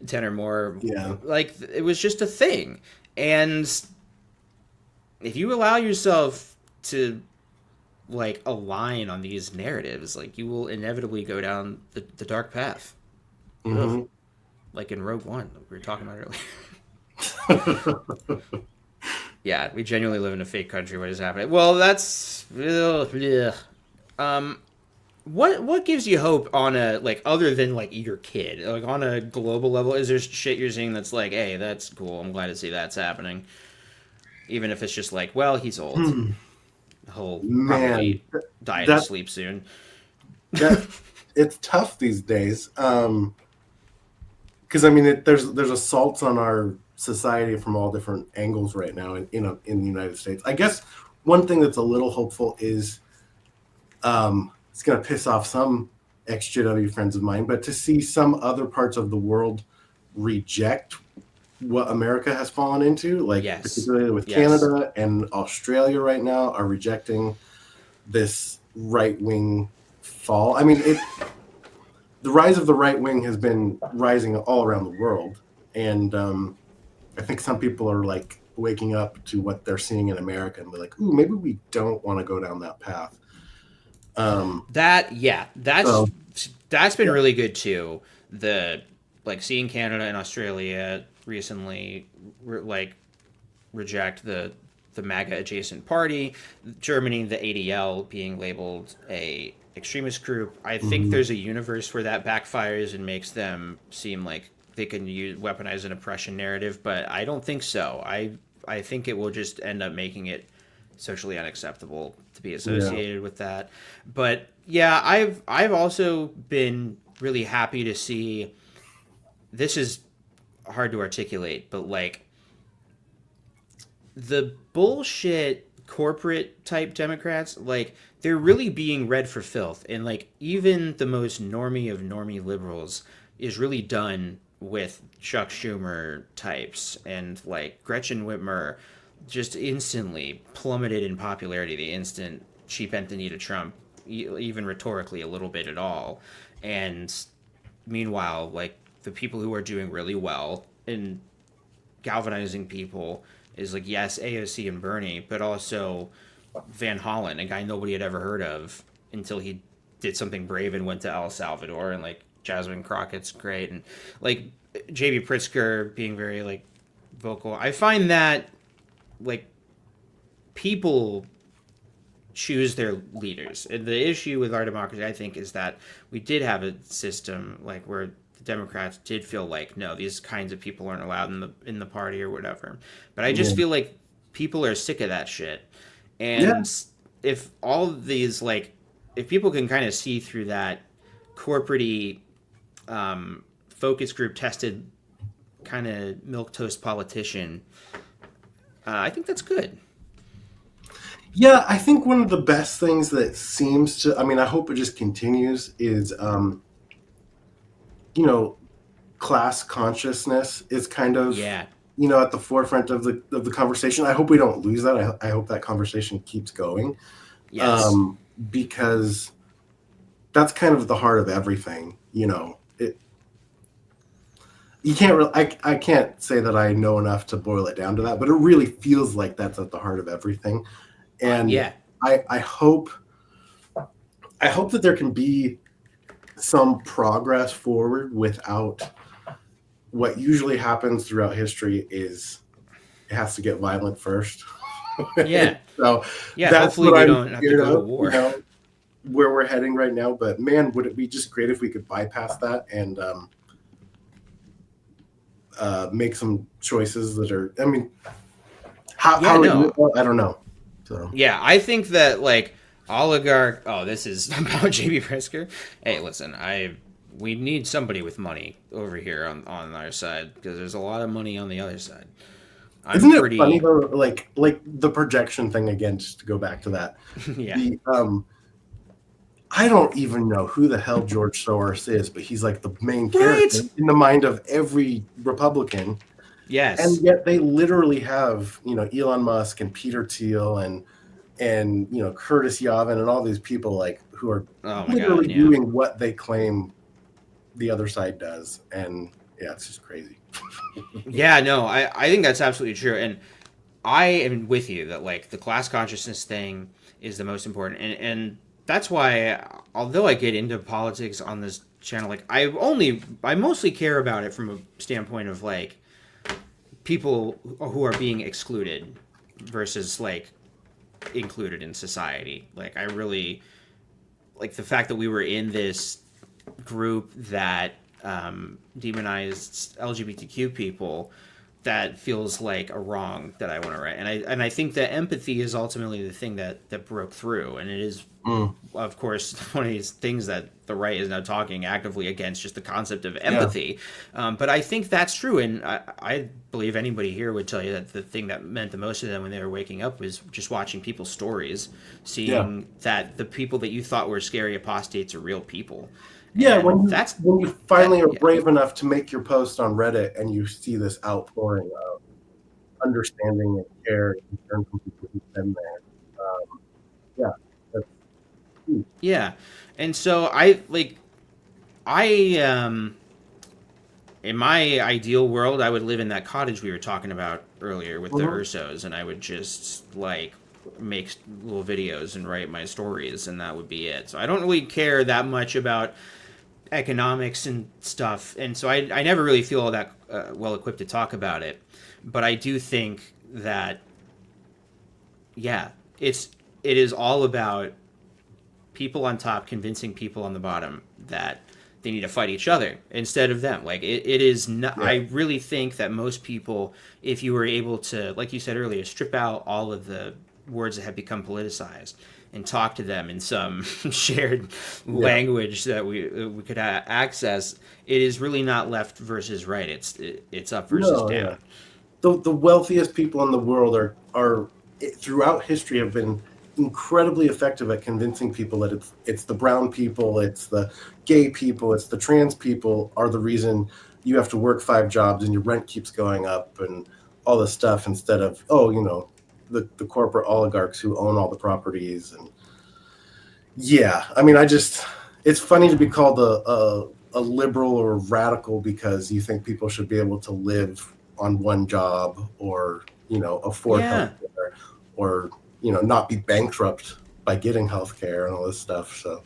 10 or more. Yeah. It was just a thing. And if you allow yourself to align on these narratives, you will inevitably go down the dark path. Mm-hmm. Like in Rogue One, we were talking about earlier. Yeah, we genuinely live in a fake country. What is happening? Well, that's what gives you hope on a other than your kid, on a global level? Is there shit you're seeing that's hey, that's cool, I'm glad to see that's happening, even if it's just well, he's old, he'll probably die in his sleep soon. It's tough these days, because I mean, there's assaults on our society from all different angles right now in the United States. I guess one thing that's a little hopeful is, it's going to piss off some exJW friends of mine, but to see some other parts of the world reject what America has fallen into, particularly with Canada and Australia right now, are rejecting this right-wing fall. I mean, the rise of the right wing has been rising all around the world, and I think some people are waking up to what they're seeing in America and be like, ooh, maybe we don't want to go down that path. That's been really good too. The seeing Canada and Australia recently reject the MAGA adjacent party, Germany, the ADL being labeled a extremist group. I think there's a universe where that backfires and makes them seem like they can weaponize an oppression narrative, but I don't think so. I think it will just end up making it socially unacceptable to be associated with that. But yeah, I've also been really happy to see, this is hard to articulate, but the bullshit corporate type Democrats, they're really being read for filth, and even the most normie of normie liberals is really done with Chuck Schumer types, and Gretchen Whitmer just instantly plummeted in popularity the instant she bent the knee to Trump, even rhetorically a little bit at all. And meanwhile, the people who are doing really well in galvanizing people is yes, AOC and Bernie, but also Van Hollen, a guy nobody had ever heard of until he did something brave and went to El Salvador and Jasmine Crockett's great, and like JB Pritzker being very like vocal. I find that like people choose their leaders. And the issue with our democracy, I think, is that we did have a system like where the Democrats did feel like, no, these kinds of people aren't allowed in the party or whatever. But I just Yeah. feel like people are sick of that shit. Yeah. And if all of these like if people can kind of see through that corporate focus group tested kind of milk toast politician, I think that's good. Yeah, I think one of the best things that seems to, I mean, I hope it just continues is, class consciousness is kind of, Yeah. at the forefront of the conversation. I hope we don't lose that. I hope that conversation keeps going. Yes. Because that's kind of the heart of everything, you can't really, I can't say that I know enough to boil it down to that, but it really feels like that's at the heart of everything. And Yeah. I hope that there can be some progress forward without what usually happens throughout history is it has to get violent first. Yeah. So Yeah. that's Hopefully what we I'm don't have to scared go to of, war. where we're heading right now. But man, would it be just great if we could bypass that and make some choices that are, I mean, how no. I don't know. So Yeah, I think that like oligarch. Oh, this is about JB Pritzker. Hey, listen, we need somebody with money over here on our side because there's a lot of money on the other side. isn't it funny though, like the projection thing again, just to go back to that. Yeah. I don't even know who the hell George Soros is, but he's like the main character in the mind of every Republican. Yes. And yet they literally have, Elon Musk and Peter Thiel and Curtis Yavin and all these people like who are literally doing what they claim the other side does. And yeah, it's just crazy. Yeah, no, I think that's absolutely true. And I am with you that like the class consciousness thing is the most important. And that's why, although I get into politics on this channel, like I mostly care about it from a standpoint of like people who are being excluded versus like included in society. Like I really like the fact that we were in this group that demonized LGBTQ people. That feels like a wrong that I want to right, and I think that empathy is ultimately the thing that broke through, and it is, of course, one of these things that the right is now talking actively against, just the concept of empathy. Yeah. But I think that's true, and I believe anybody here would tell you that the thing that meant the most to them when they were waking up was just watching people's stories, seeing that the people that you thought were scary apostates are real people. Yeah, when you finally are brave enough to make your post on Reddit and you see this outpouring of understanding and care and concern from people who've been there, that's huge. Yeah, and so in my ideal world, I would live in that cottage we were talking about earlier with the Ursos, and I would just like make little videos and write my stories, and that would be it. So I don't really care that much about economics and stuff, and so I never really feel all that well equipped to talk about it. But I do think that it is all about people on top convincing people on the bottom that they need to fight each other instead of them. Like it is not. Yeah. I really think that most people, if you were able to, like you said earlier, strip out all of the words that have become politicized and talk to them in some shared language that we could access, it is really not left versus right. It's up versus down. Yeah. The wealthiest people in the world are throughout history have been incredibly effective at convincing people that it's the brown people, it's the gay people, it's the trans people are the reason you have to work 5 jobs and your rent keeps going up and all this stuff, instead of the corporate oligarchs who own all the properties. And I mean, it's funny to be called a liberal or radical because you think people should be able to live on one job or afford healthcare or not be bankrupt by getting healthcare and all this stuff. So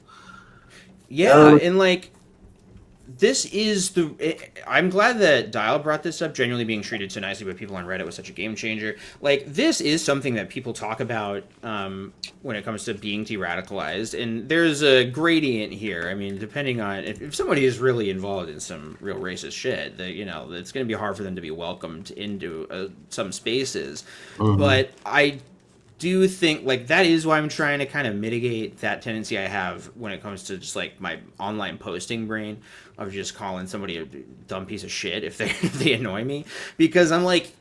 and like this is I'm glad that Dial brought this up. Genuinely being treated so nicely by people on Reddit was such a game changer. Like, this is something that people talk about when it comes to being de-radicalized, and there's a gradient here. I mean, depending on if somebody is really involved in some real racist shit, that it's going to be hard for them to be welcomed into some spaces. But I do think like that is why I'm trying to kind of mitigate that tendency I have when it comes to just like my online posting brain of just calling somebody a dumb piece of shit if they annoy me, because I'm like,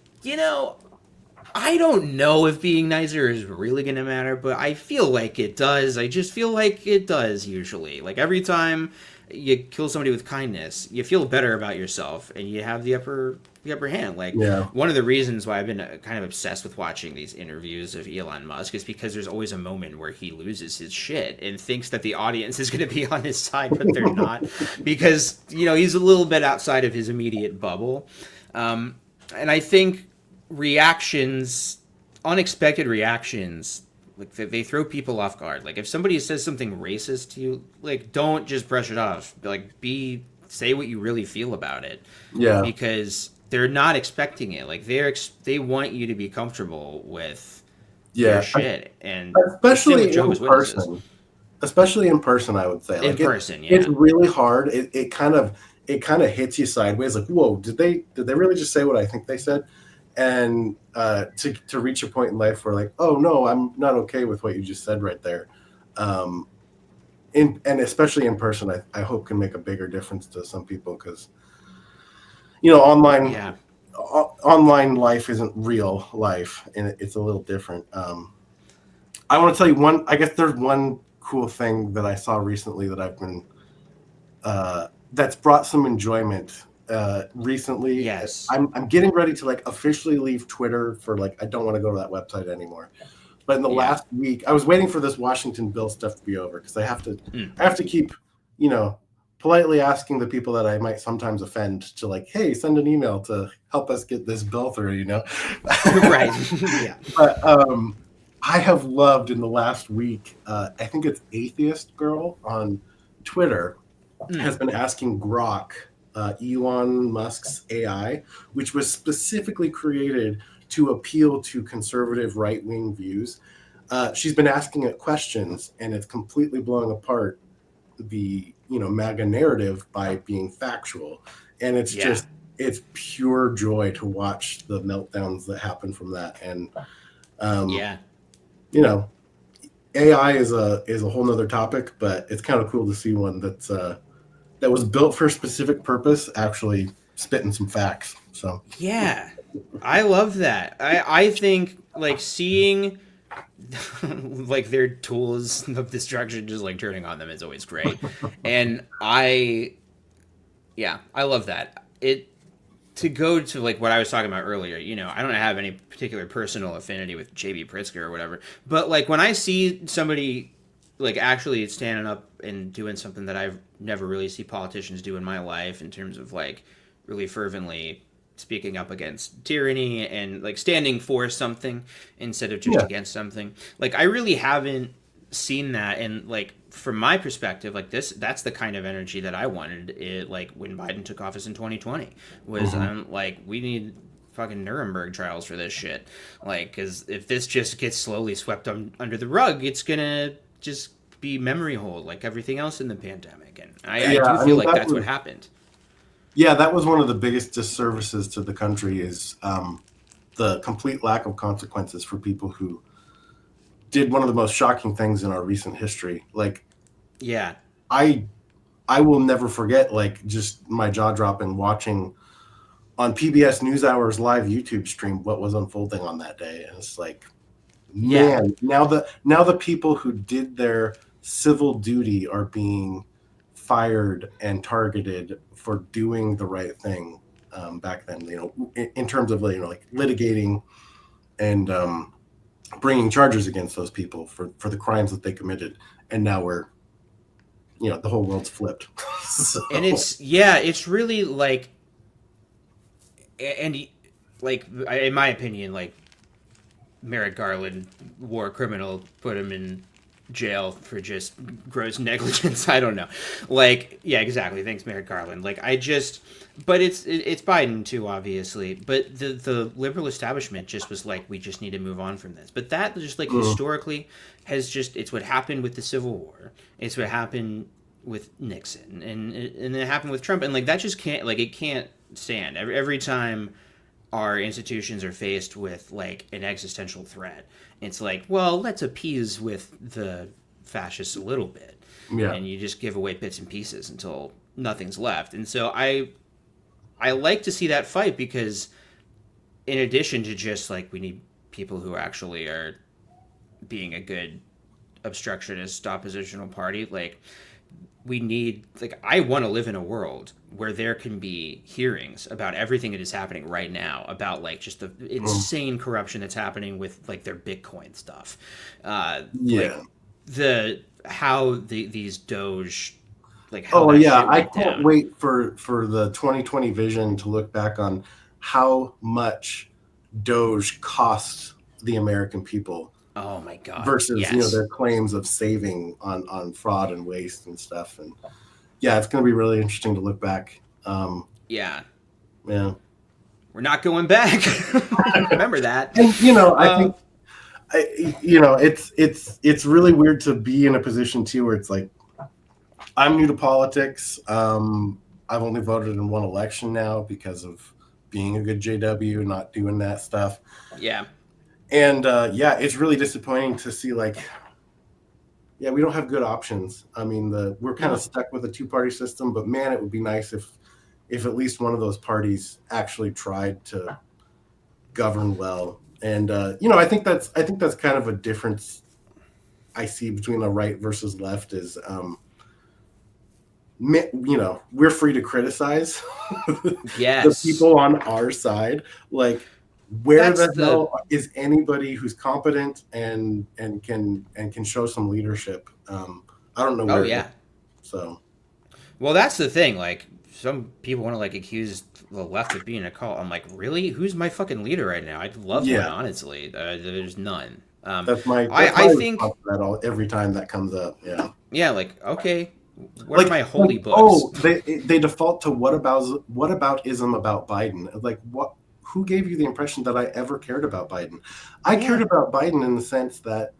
I don't know if being nicer is really gonna matter, but I feel like it does. I just feel like it does usually. Like, every time you kill somebody with kindness, you feel better about yourself and you have the upper hand. Like, one of the reasons why I've been kind of obsessed with watching these interviews of Elon Musk is because there's always a moment where he loses his shit and thinks that the audience is going to be on his side, but they're not, because he's a little bit outside of his immediate bubble. And I think unexpected reactions, like, they throw people off guard. Like, if somebody says something racist to you, like, don't just brush it off. Like, say what you really feel about it. Yeah. Because they're not expecting it. Like, they want you to be comfortable with Yeah. their shit, and especially in Jehovah's person. Witnesses. Especially in person, I would say. Like, In person, yeah. It's really hard. It kind of hits you sideways. Like, whoa, did they really just say what I think they said? And to reach a point in life where, like, oh no, I'm not okay with what you just said right there. And especially in person, I hope can make a bigger difference to some people, because online life isn't real life, and it's a little different. I want to tell you I guess there's one cool thing that I saw recently that I've been that's brought some enjoyment recently. Yes. I'm getting ready to like officially leave Twitter for like, I don't want to go to that website anymore. But in the last week, I was waiting for this Washington bill stuff to be over, because I have to keep, politely asking the people that I might sometimes offend to, like, hey, send an email to help us get this bill through, Right. Yeah. But I have loved in the last week, I think it's Atheist Girl on Twitter has been asking Grok, Elon Musk's AI, which was specifically created to appeal to conservative right-wing views. She's been asking it questions, and it's completely blowing apart the MAGA narrative by being factual. And it's just, it's pure joy to watch the meltdowns that happen from that. And AI is a whole nother topic, but it's kind of cool to see one that's that was built for a specific purpose actually spitting some facts. So yeah, I love that. I think, like, seeing like their tools of destruction just like turning on them is always great. And I love that. To go to like what I was talking about earlier, I don't have any particular personal affinity with JB Pritzker or whatever, but like when I see somebody like actually standing up and doing something that I've never really see politicians do in my life, in terms of like really fervently speaking up against tyranny and like standing for something instead of just against something, like, I really haven't seen that. And like, from my perspective, like, that's the kind of energy that I wanted it, like when Biden took office in 2020 was like, we need fucking Nuremberg trials for this shit, like, because if this just gets slowly swept under the rug, it's gonna just be memory hold like everything else in the pandemic. And I do feel like that's what happened. Yeah, that was one of the biggest disservices to the country, is the complete lack of consequences for people who did one of the most shocking things in our recent history. Like, I will never forget, like, just my jaw dropping watching on PBS NewsHour's live YouTube stream what was unfolding on that day. And it's like, man, now the people who did their civil duty are being fired and targeted for doing the right thing back then, in terms of, like litigating and bringing charges against those people for the crimes that they committed. And now we're, the whole world's flipped. So. And it's really like, and like, in my opinion, like, Merrick Garland, war criminal, put him in jail for just gross negligence. I don't know. Like, yeah, exactly. Thanks, Merrick Garland. Like, but it's Biden too, obviously. But the liberal establishment just was like, we just need to move on from this. But that just like historically it's what happened with the Civil War. It's what happened with Nixon, and it happened with Trump, and like that just can't, like, it can't stand. Every time our institutions are faced with like an existential threat, it's like, well, let's appease with the fascists a little bit, Yeah. and you just give away bits and pieces until nothing's left. And so I like to see that fight, because in addition to just like, we need people who actually are being a good obstructionist oppositional party, like, we need, like, I want to live in a world where there can be hearings about everything that is happening right now, about like just the insane corruption that's happening with like their Bitcoin stuff, Yeah. like these Doge, like how Oh that yeah, shit I went can't down. wait for the 2020 vision to look back on how much Doge cost the American people Oh my god, versus yes. their claims of saving on fraud and waste and stuff. And yeah, it's going to be really interesting to look back. Yeah, Yeah, we're not going back. Remember that. and I think it's really weird to be in a position too where it's like, I'm new to politics. I've only voted in one election now because of being a good JW and not doing that stuff. Yeah. And yeah, it's really disappointing to see, like, yeah, we don't have good options. I mean, we're kind of stuck with a two-party system, but man, it would be nice if at least one of those parties actually tried to govern well. And I think that's kind of a difference I see between the right versus left is, we're free to criticize the Yes. people on our side. Like, where the hell is anybody who's competent and can show some leadership? I don't know where. Oh yeah. So. Well, that's the thing. Like, some people want to like accuse the left of being a cult. I'm like, really? Who's my fucking leader right now? I'd love one, honestly. There's none. That's my I think that every time that comes up. Yeah. Yeah. Like, okay, what are my holy books? Oh, they default to whataboutism about Biden. Like, what? Who gave you the impression that I ever cared about Biden? I cared about Biden in the sense that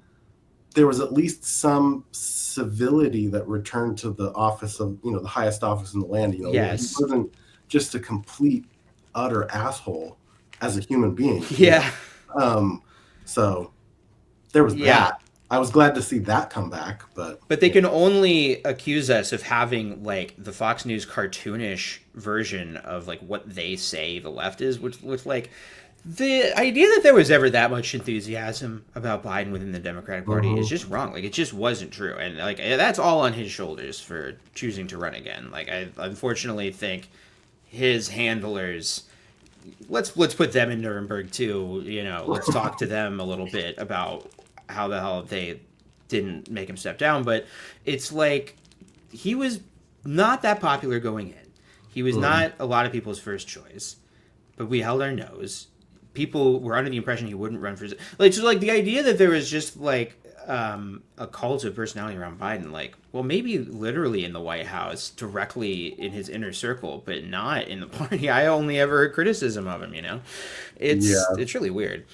there was at least some civility that returned to the office of, the highest office in the land. Yes. He wasn't just a complete, utter asshole as a human being. Yeah. So there was that. I was glad to see that come back, but they can only accuse us of having like the Fox News cartoonish version of like what they say the left is, which like the idea that there was ever that much enthusiasm about Biden within the Democratic Party is just wrong. Like, it just wasn't true, and like that's all on his shoulders for choosing to run again. Like, I unfortunately think his handlers. Let's put them in Nuremberg too. Let's talk to them a little bit about how the hell they didn't make him step down. But it's like, he was not that popular going in. He was not a lot of people's first choice, but we held our nose. People were under the impression he wouldn't run for the idea that there was just like a cult of personality around Biden, like, well, maybe literally in the White House, directly in his inner circle, but not in the party. I only ever heard criticism of him. It's really weird.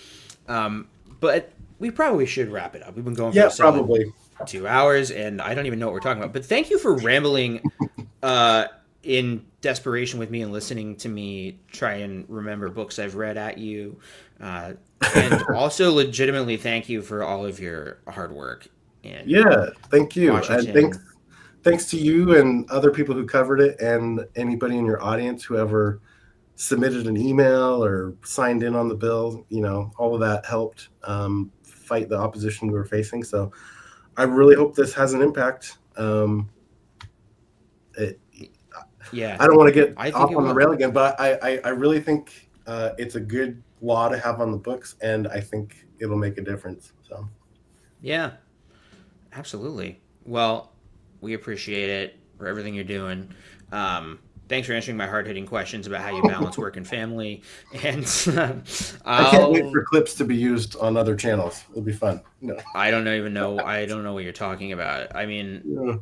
But we probably should wrap it up. We've been going for probably 2 hours, and I don't even know what we're talking about. But thank you for rambling in desperation with me and listening to me try and remember books I've read at you. And also legitimately thank you for all of your hard work. Thank you. Washington. And thanks to you and other people who covered it, and anybody in your audience who ever submitted an email or signed in on the bill. All of that helped fight the opposition we were facing. So I really hope this has an impact. I don't want to get off on the rail again, but I really think it's a good law to have on the books, and I think it'll make a difference. So, yeah, absolutely. Well, we appreciate it for everything you're doing. thanks for answering my hard-hitting questions about how you balance work and family. And I can't wait for clips to be used on other channels. It'll be fun. No. I don't even know. I don't know what you're talking about. I mean, Yeah.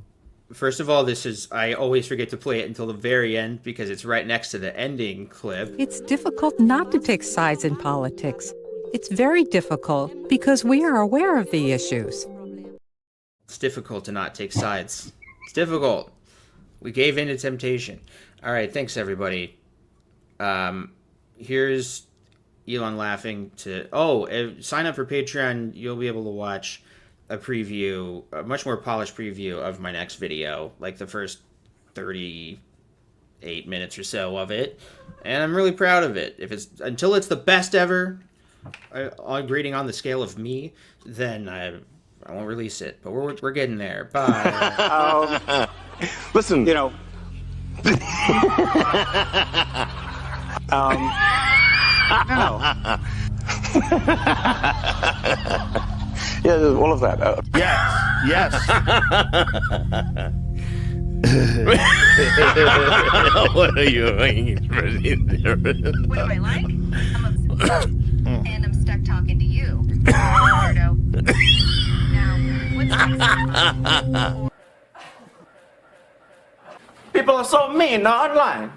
first of all, I always forget to play it until the very end because it's right next to the ending clip. It's difficult not to take sides in politics. It's very difficult because we are aware of the issues. It's difficult to not take sides. It's difficult. We gave in to temptation. All right, thanks everybody. Here's Elon laughing to. Sign up for Patreon. You'll be able to watch a preview, a much more polished preview of my next video, like the first 38 minutes or so of it, and I'm really proud of it. Until it's the best ever, grading on the scale of me, then I won't release it. But we're getting there. Bye. Listen, no. Yeah, all of that. Yes. What are you doing? What do I like? I'm obsessed. And I'm stuck talking to you. Weirdo. Now, what's next? People are so mean online.